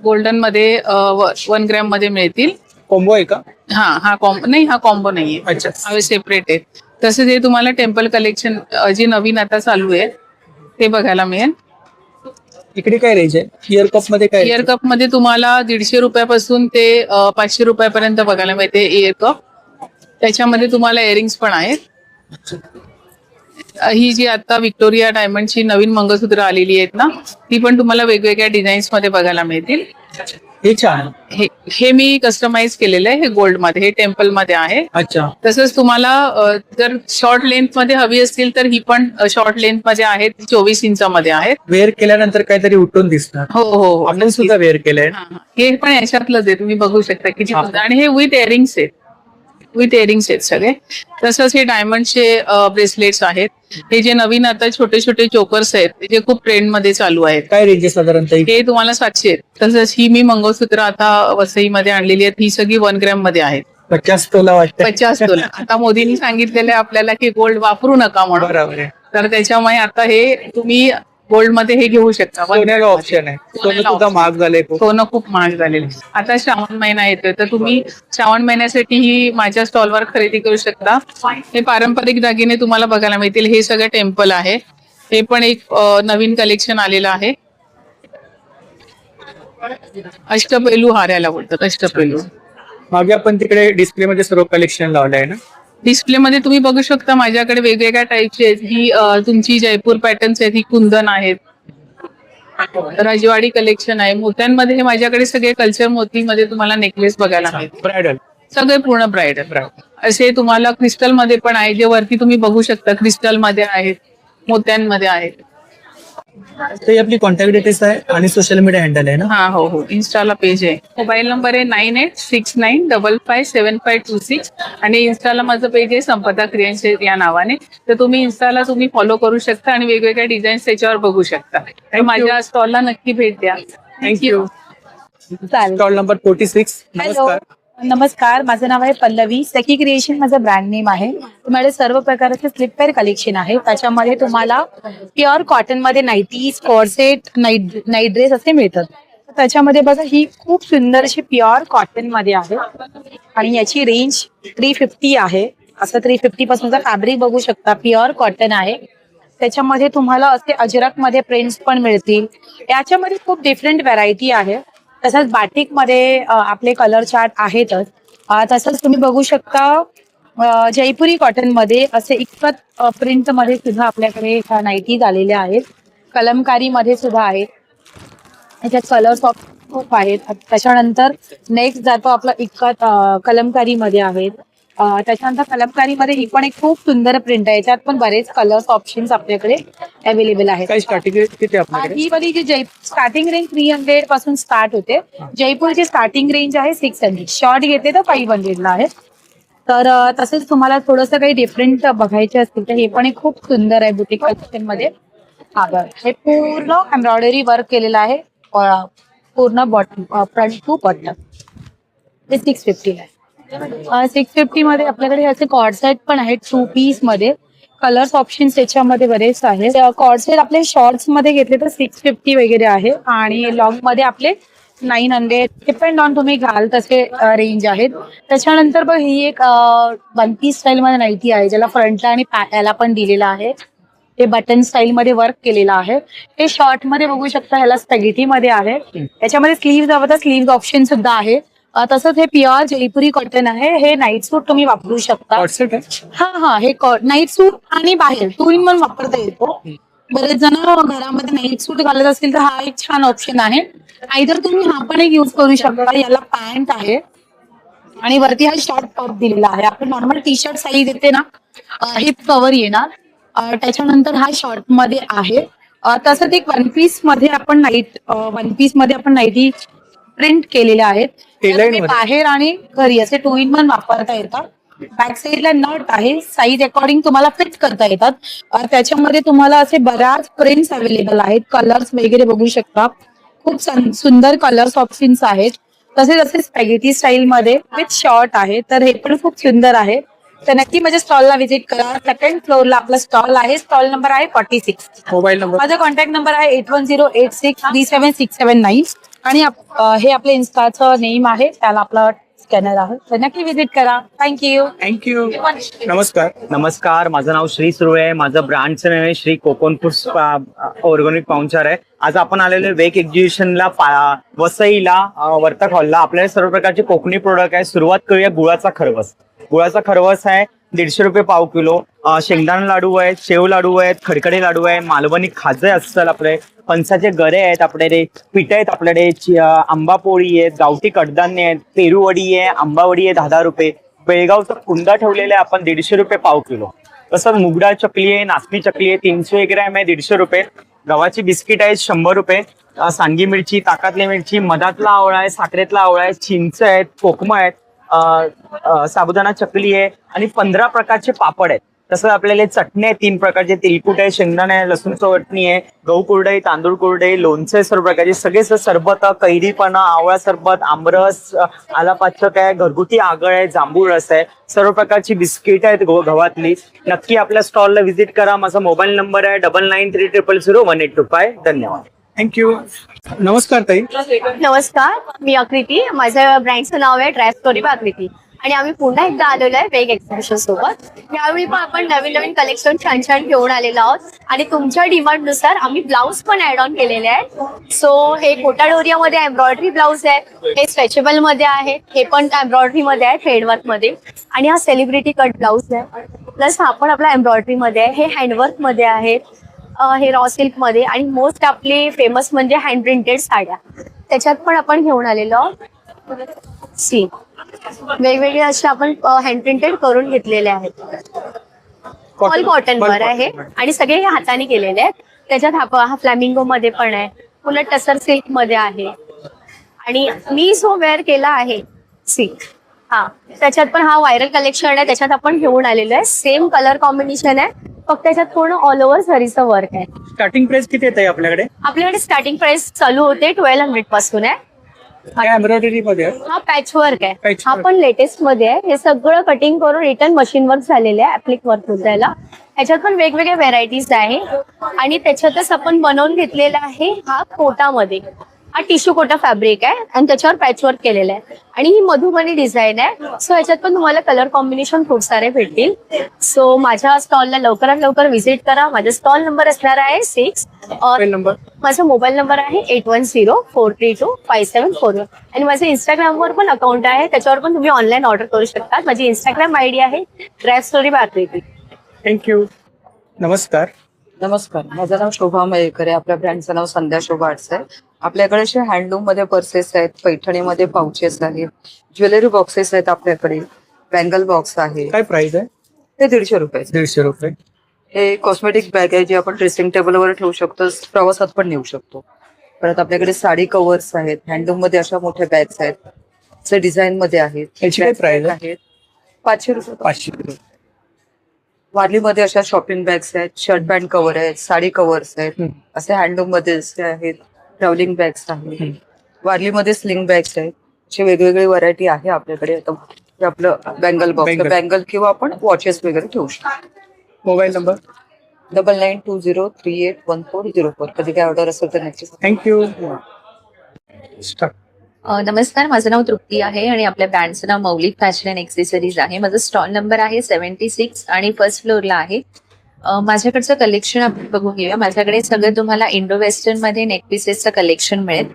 गोल्डन मध्ये 1 ग्रॅम मध्ये मिळतील.
कॉम्बो आहे का?
हा कॉम्बो नाहीये.
अच्छा.
हवे सेपरेट आहेत. तसंच हे तुम्हाला टेम्पल कलेक्शन जे नवीन आता चालू आहे ते बघायला मिळेल.
इकडे काय रेंज आहे? इयर कप मध्ये काय?
इयर कप मध्ये तुम्हाला 150 रुपयापासून ते 500 रुपयापर्यंत बघायला मिळते इयर कप. त्याच्यामध्ये तुम्हाला इयरिंग्स पण आहेत. ही जी आता विक्टोरिया डायमंडची नवीन मंगळसूत्र आलेली आहेत ना, ती पण तुम्हाला वेगवेगळ्या डिझाईन्स मध्ये बघायला मिळतील.
हे छान.
हे मी कस्टमाइज केलेलं आहे. हे गोल्ड मध्ये, हे टेम्पल मध्ये आहे.
अच्छा.
तसंच तुम्हाला जर शॉर्ट लेंथ मध्ये हवी असतील तर ही पण शॉर्ट लेंथ मध्ये आहेत. 24 इंचामध्ये आहेत.
वेअर केल्यानंतर काहीतरी उठून दिसणार.
हो हो,
आपण सुद्धा वेअर केलंय.
हे पण याच्यातलंच आहे. तुम्ही बघू शकता किती सुंदर. आणि हे विथ इयरिंग्स आहेत. सगळे. तसंच हे डायमंडचे ब्रेसलेट्स आहेत. हे जे नवीन आता छोटे छोटे चोकर्स आहेत जे खूप ट्रेंड मध्ये चालू आहेत.
काय रेंज आहे साधारणतः?
हे तुम्हाला 700 आहेत. तसंच ही मी मंगळसूत्र आता वसईमध्ये आणलेली आहेत. ही सगळी 1 ग्रॅम मध्ये आहेत.
50 तोला वाटतं.
50 तोला. आता मोदींनी सांगितलेलं आहे आपल्याला की गोल्ड वापरू नका म्हणून,
बरोबर आहे.
तर त्याच्यामुळे आता हे तुम्ही गोल्ड मध्ये हे घेऊ शकता.
सोन्याला ऑप्शन आहे. सोनं सुद्धा महाग झालंय खूप.
सोनं खूप महाग झालेलं आहे. आता श्रावण महिना येतोय, तर तुम्ही श्रावण महिन्यासाठी ही माझ्या स्टॉलवर खरेदी करू शकता. हे पारंपरिक दागिने तुम्हाला बघायला मिळतील. हे सगळं टेम्पल आहे. हे पण एक नवीन कलेक्शन आलेलं आहे. अष्टपैलू हार याला बोलतात, अष्टपैलू.
मागे आपण तिकडे डिस्प्ले मध्ये सर्व कलेक्शन लावलंय ना.
डिस्प्ले मध्ये तुम्ही बघू शकता माझ्याकडे वेगवेगळ्या टाईपची आहेत. ही तुमची जयपूर पॅटर्न्स आहेत, ही कुंदन आहेत, राजवाडी कलेक्शन आहे. मोत्यांमध्ये हे माझ्याकडे सगळे कल्चर मोतीमध्ये तुम्हाला नेकलेस बघायला मिळतील.
ब्रायडल
सगळे पूर्ण ब्राईडल. असे तुम्हाला क्रिस्टल मध्ये पण आहे, जे वरती तुम्ही बघू शकता क्रिस्टल मध्ये आहेत, मोत्यांमध्ये आहेत.
ते आपली कॉन्टॅक्ट डिटेल्स आहे आणि सोशल मीडिया हँडल आहे ना.
हा, हो हो, इन्स्टाला पेज आहे. मोबाईल नंबर आहे 9869557526 आणि इन्स्टाला माझं पेज आहे संपदा क्रिएशन्स या नावाने. तर तुम्ही इन्स्टाला तुम्ही फॉलो करू शकता आणि वेगवेगळ्या डिझाईन्स त्याच्यावर बघू शकता. तर माझ्या स्टॉलला नक्की भेट द्या. थँक्यू.
Stall number 46. नमस्कार.
नमस्कार, माझं नाव आहे पल्लवी. सखी क्रिएशन माझं ब्रँड नेम आहे. तुम्हाला सर्व प्रकारचे स्लीपवेअर कलेक्शन आहे. त्याच्यामध्ये तुम्हाला प्युअर कॉटन मध्ये नाईटीज, कॉर्सेट, नाईट ड्रेस असे मिळतात. त्याच्यामध्ये बघा ही खूप सुंदर अशी प्युअर कॉटन मध्ये आहे आणि याची रेंज 350 आहे. असं 350 पासूनचा फॅब्रिक बघू शकता, प्युअर कॉटन आहे. त्याच्यामध्ये तुम्हाला असे अजरक मध्ये प्रिंट्स पण मिळतील. याच्यामध्ये खूप डिफरंट व्हरायटी आहे. तसंच बाटिक मध्ये आपले कलर चार्ट आहेतच. तसंच तुम्ही बघू शकता जयपुरी कॉटन मध्ये असे इतकत प्रिंट मध्ये सुद्धा आपल्याकडे नाईटीज आलेल्या आहेत. कलमकारी मध्ये सुद्धा आहेत. याच्यात कलर्स खूप आहेत. त्याच्यानंतर नेक्स्ट जातो आपला इतकत कलमकारी मध्ये आहेत. त्याच्यानंतर कलमकारी ही पण एक खूप सुंदर प्रिंट आहे. याच्यात पण बरेच कलर्स ऑप्शन्स आपल्याकडे अवेलेबल आहेत.
काय स्टार्टिंग रेट किती आपल्याकडे?
ही वाली जी स्टार्टिंग रेंज 300 पासून स्टार्ट होते. जयपूरची स्टार्टिंग रेंज आहे 600. शॉर्ट घेते तर 500 ला आहे. तर तसेच तुम्हाला थोडंसं काही डिफरंट बघायचे असतील तर हे पण एक खूप सुंदर आहे बुटीक कलेक्शन मध्ये. हे पूर्ण एम्ब्रॉयडरी वर्क केलेलं आहे. पूर्ण बॉटम फ्रंट टू बॉटम. ते 650 आहे. 650 मध्ये आपल्याकडे असे कॉर्डसेट पण आहेत 2 पीस मध्ये. कलर्स ऑप्शन्स त्याच्यामध्ये बरेच आहेत. कॉर्डसेट आपले शॉर्ट्स मध्ये घेतले तर 650 वगैरे आहे आणि लॉंग मध्ये आपले 900. डिपेंड ऑन तुम्ही घाल तसे रेंज आहेत. त्याच्यानंतर बघ ही एक 1 पीस स्टाईल मध्ये नाईटी आहे, ज्याला फ्रंटला आणि पॅटला पण दिलेला आहे. हे बटन स्टाईल मध्ये वर्क केलेलं आहे. हे शॉर्ट मध्ये बघू शकता, ह्याला स्पॅगेटी मध्ये आहे. याच्यामध्ये स्लीव्ह हवं तर स्लीव्ह ऑप्शन सुद्धा आहे. तसंच हे प्युअर जयपुरी कॉटन आहे. हे नाईट सूट तुम्ही वापरू शकता. हा, हे नाईट सूट आणि बाहेर 2 in 1 वापरता येतो. बरेच जण घरामध्ये नाईट सूट घालत असतील तर हा एक छान ऑप्शन आहे. आयदर तुम्ही हा पण एक युज करू शकता. याला पॅन्ट आहे आणि वरती हा शॉर्ट टॉप दिलेला आहे. आपण नॉर्मल टी शर्ट साईज देते ना, हिप कव्हर येणार. त्याच्यानंतर हा शॉर्ट मध्ये आहे. तसंच एक 1 पीस मध्ये आपण नाईटी प्रिंट केलेले आहेत. बाहेर आणि घरी असे 2 in 1 वापरता येतात. बॅक साईडला नट आहे, साईज अकॉर्डिंग तुम्हाला फिट करता येतात. त्याच्यामध्ये तुम्हाला असे बऱ्याच प्रिंट्स अवेलेबल आहेत. कलर्स वगैरे बघू शकता, खूप सुंदर कलर्स ऑप्शन्स आहेत. तसेच असे स्पॅगेटी स्टाईल मध्ये विथ शॉर्ट आहे. तर हे पण खूप सुंदर आहे. तर नक्की माझ्या स्टॉलला व्हिजिट करा. 2nd फ्लोअरला आपला स्टॉल आहे. स्टॉल नंबर आहे 46.
मोबाईल नंबर
माझा कॉन्टॅक्ट नंबर आहे 8108637679 आणि हे आपल्या इन्स्टाचं नेम आहे, त्याला आपला स्कॅनर आहे. तर नक्की व्हिजिट करा. थँक्यू.
नमस्कार, माझं नाव श्री सुरवे आहे. माझं ब्रँडचं नाव आहे श्री कोकण फूड्स ऑर्गॅनिक पाहुणचार आहे. आज आपण आलेले वेक एक्झिबिशनला वसईला वर्तक हॉलला. आपल्याला सर्व प्रकारचे कोकणी प्रोडक्ट आहे. सुरुवात करूया गुळाचा खरवस. गुळाचा खरवस आहे 150 रुपये पाव किलो. शेंगदाणा लाडू आहेत, शेव लाडू आहेत, खडखडे लाडू आहे, मालवणी खाजे असतात आपले, फणसाचे गरे आहेत आपल्याकडे, पीठ आहेत आपल्याकडे, आंबा पोळी आहेत, गावठी कडधान्य आहेत, पेरूवडी आहे, आंबावडी आहे 10 रुपये. बेळगावचा कुंदा ठेवलेला आहे आपण 150 रुपये पाव किलो. तसंच मुगडाळ चकली आहे, नाचणी चकली आहे 300 ग्रॅम आहे 150 रुपये. गव्हाची बिस्किट आहेत 100 रुपये. सांगी मिरची, ताकातली मिरची, मधातला आवळा आहे, साखरेतला आवळा आहे, चिंच आहेत, कोकम आहेत, साबुदाणा चकली आहे आणि 15 प्रकारचे पापड आहेत. तसं आपल्याला चटणी आहे 3 प्रकारचे, तिलकुट आहे, शेंगदाणे आहे, लसूण चटणी आहे, गहू कुरडई, तांदूळ कुरडई, लोणचे, सर्व प्रकारचे सगळे सरबत, कैरीपणा, आवळा सरबत, आमरस, आलापाचक आहे, घरगुती आगळ आहे, जांभूळ रस आहे, सर्व प्रकारची बिस्किट आहेत गव्हातली. नक्की आपल्या स्टॉलला व्हिजिट करा. माझा मोबाईल नंबर आहे 9930001825. धन्यवाद.
थँक्यू. नमस्कार ताई.
नमस्कार, मी आकृती. माझ्या ब्रँडचं नाव आहे ड्राय स्टोरी बाय आकृती आणि आम्ही पुन्हा एकदा आलेलो आहे वेग एक्झिबिशन सोबत. यावेळी पण आपण नवीन नवीन कलेक्शन छान छान घेऊन आलेलो आहोत आणि तुमच्या डिमांडनुसार आम्ही ब्लाऊज पण ऍड ऑन केलेले आहेत. सो हे कोटाडोरियामध्ये एम्ब्रॉयडरी ब्लाऊज आहे, हे स्ट्रेचेबल मध्ये आहे, हे पण एम्ब्रॉयडरी मध्ये आहे थ्रेडवर्क मध्ये, आणि हा सेलिब्रिटी कट ब्लाऊज आहे. प्लस हा पण आपला एम्ब्रॉयडरी मध्ये आहे, हे हँडवर्क मध्ये आहे, हे रॉ सिल्क मध्ये, आणि मोस्ट आपली फेमस म्हणजे हँड प्रिंटेड साड्या त्याच्यात पण आपण घेऊन आलेलो आहोत. सी वेगवेगळे असे आपण हँड प्रिंटेड करून घेतलेले आहेत. ऑल कॉटन वर आहे आणि सगळे हे हाताने केलेले आहेत. त्याच्यात हा फ्लॅमिंगो मध्ये पण आहे, पुन्हा टसर सिल्क मध्ये आहे, आणि मी जो वेअर केला आहे सी हा त्याच्यात पण हा व्हायरल कलेक्शन आहे. त्याच्यात आपण घेऊन आलेलो आहे, सेम कलर कॉम्बिनेशन आहे, फक्त त्याच्यात पूर्ण ऑल ओव्हर झरीचं वर्क आहे.
स्टार्टिंग प्राइस किती येत आहे आपल्याकडे?
आपल्याकडे स्टार्टिंग प्राइस चालू होते 1200 पासून आहे.
एम्ब्रॉयडरी मध्ये
हा पॅच वर्क आहे,
Patch
हा
work.
पण लेटेस्ट मध्ये आहे. हे सगळं कटिंग करून रिटर्न मशीन वर्क झालेलं आहे, ऍप्लिक वर्क होत याला. ह्याच्यात पण वेगवेगळ्या व्हेरायटीज आहे आणि त्याच्यातच आपण बनवून घेतलेला आहे हा कोटामध्ये. हा टिश्यू कोटा फॅब्रिक आहे आणि त्याच्यावर पॅच वर्क केलेलं आहे आणि ही मधुबनी डिझाईन आहे. सो ह्याच्यात पण तुम्हाला कलर कॉम्बिनेशन खूप सारे भेटतील. सो माझ्या स्टॉलला लवकरात लवकर व्हिजिट करा. माझा स्टॉल नंबर असणार आहे 6.
नंबर
माझा मोबाईल नंबर आहे 8104325741 आणि माझं इंस्टाग्रामवर पण अकाउंट आहे, त्याच्यावर पण तुम्ही ऑनलाईन ऑर्डर करू शकता. माझी इंस्टाग्राम आयडी आहे ड्राय स्टोरी बाय आकृती.
थँक्यू. नमस्कार.
नमस्कार, माझं नाव शोभा मयेकर आहे. आपल्या ब्रँडचं नाव संध्या शोभा आर्ट्स आहे. आपल्याकडे असे हँडलूम मध्ये पर्सेस आहेत, पैठणीमध्ये पाउचेस आहेत, ज्वेलरी बॉक्सेस आहेत आपल्याकडे, बँगल बॉक्स आहे.
काय प्राइस आहे?
ते 150 रुपये.
150 रुपये.
हे कॉस्मेटिक बॅग आहे जी आपण ड्रेसिंग टेबलवर ठेवू शकतो, प्रवासात पण नेऊ शकतो. परत आपल्याकडे साडी कव्हर्स आहेत, हँडलूम मध्ये अशा मोठ्या बॅग्स आहेत, जे डिझाईन मध्ये आहेत.
याची काय प्राइस आहे?
आहेत 500 रुपये.
500 रुपये.
वारलीमध्ये अशा शॉपिंग बॅग्स आहेत, शर्ट पॅन्ट कव्हर आहेत, साडी कव्हर्स आहेत, असे हँडलूम मध्ये असे आहेत, ट्रॅव्हलिंग बॅग्स आहेत. वारलीमध्ये स्लिंग बॅग्स आहेत, असे वेगवेगळी व्हरायटी आहे आपल्याकडे. आता हे आपलं बँगल बॉक्स,
Bangle.
बँगल किंवा आपण वॉचेस वगैरे ठेवू शकतो.
Mobile number
9920381404. कधी काय ऑर्डर असेल तर नक्की.
थँक्यू.
नमस्कार, माझं नाव तृप्ती आहे आणि आपल्या ब्रँडचं नाव मौलिक फॅशन अँड एक्सेसरीज आहे. माझा स्टॉल नंबर आहे 76 आणि फर्स्ट फ्लोअरला आहे. माझ्याकडचं कलेक्शन आपण बघून घेऊया. माझ्याकडे सगळं तुम्हाला इंडो वेस्टर्न मध्ये नेक पीसेसचं कलेक्शन मिळेल.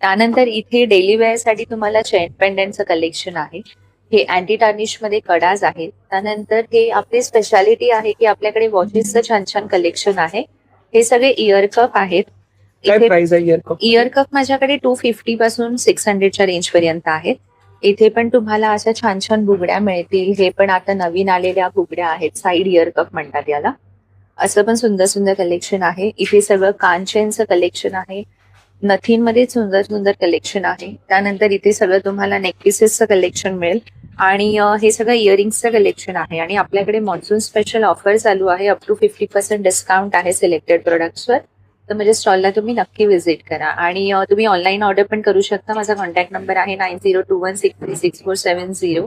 त्यानंतर इथे डेली वेअरसाठी तुम्हाला चेन पेंडंटचं कलेक्शन आहे. हे अँटी टार्निश मध्ये कडाज आहेत. त्यानंतर हे आपली स्पेशालिटी आहे की आपल्याकडे वॉचेसचं छान छान कलेक्शन आहे. हे सगळे इयर कप आहेत.
काय प्राइस आहे इयर कप?
इयर कप माझ्याकडे 250 पासून 600च्या रेंज पर्यंत आहेत. इथे पण तुम्हाला अशा छान छान बुगड्या मिळतील. हे पण आता नवीन आलेल्या बुगड्या आहेत, साईड इयर कप म्हणतात याला. असं पण सुंदर सुंदर कलेक्शन आहे. इथे सगळं कानचेनचं कलेक्शन आहे. नथींमध्ये सुंदर सुंदर कलेक्शन आहे. त्यानंतर इथे सगळं तुम्हाला नेक पीसेसचं कलेक्शन मिळेल आणि हे सगळं इयरिंग्सचं कलेक्शन आहे. आणि आपल्याकडे मॉन्सून स्पेशल ऑफर चालू आहे, अप टू 50% डिस्काउंट आहे सिलेक्टेड प्रोडक्ट्सवर. तर माझ्या स्टॉलला तुम्ही नक्की व्हिजिट करा आणि तुम्ही ऑनलाईन ऑर्डर पण करू शकता. माझा कॉन्टॅक्ट नंबर आहे 9021636470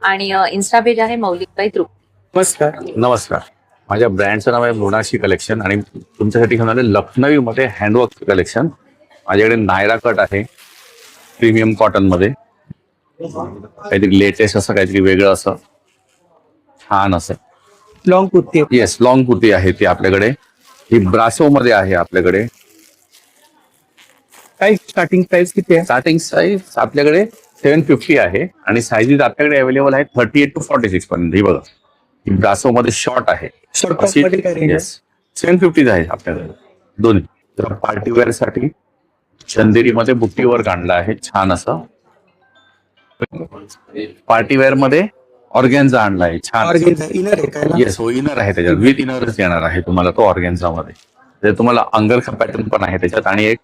आणि इन्स्टा पेज आहे मौलिक बाय तृप्ती.
नमस्कार.
नमस्कार, माझ्या ब्रँडचं नाव आहे मृणाशी कलेक्शन आणि तुमच्यासाठी घेऊन आले लखनवी मध्ये हँडवर्क कलेक्शन. माझ्याकडे नायरा कट आहे प्रीमियम कॉटन मध्ये, काहीतरी लेटेस्ट असं काहीतरी वेगळं असं छान असं
long kurti.
Yes, long kurti आहे ती आपल्याकडे. ही ब्रासो मध्ये आहे आपल्याकडे.
काय स्टार्टिंग प्राइस किती आहे?
स्टार्टिंग साईज आपल्याकडे 750 आहे आणि साईजेस आपल्याकडे अवेलेबल आहेत 38 to 46 पर्यंत. ही बघा, ही ब्रासो मध्ये शॉर्ट आहे.
शॉर्ट टॉप मध्ये काय रेंज आहे?
750 आहे आपल्याकडे दोन्ही. तर पार्टी वेअर साठी चंदेरी मध्ये बुट्टी वर्क आणला आहे छान असं. पार्टी वेअर मध्ये ऑर्गेन्झा आणला आहे छान.
इनर आहे काय?
येस, हो, इनर आहे त्याच्यात. विथ इनरच येणार आहे तुम्हाला तो ऑर्गेन्झा मध्ये. ते तुम्हाला अंगरखा पॅटर्न पण आहे त्याच्यात आणि एक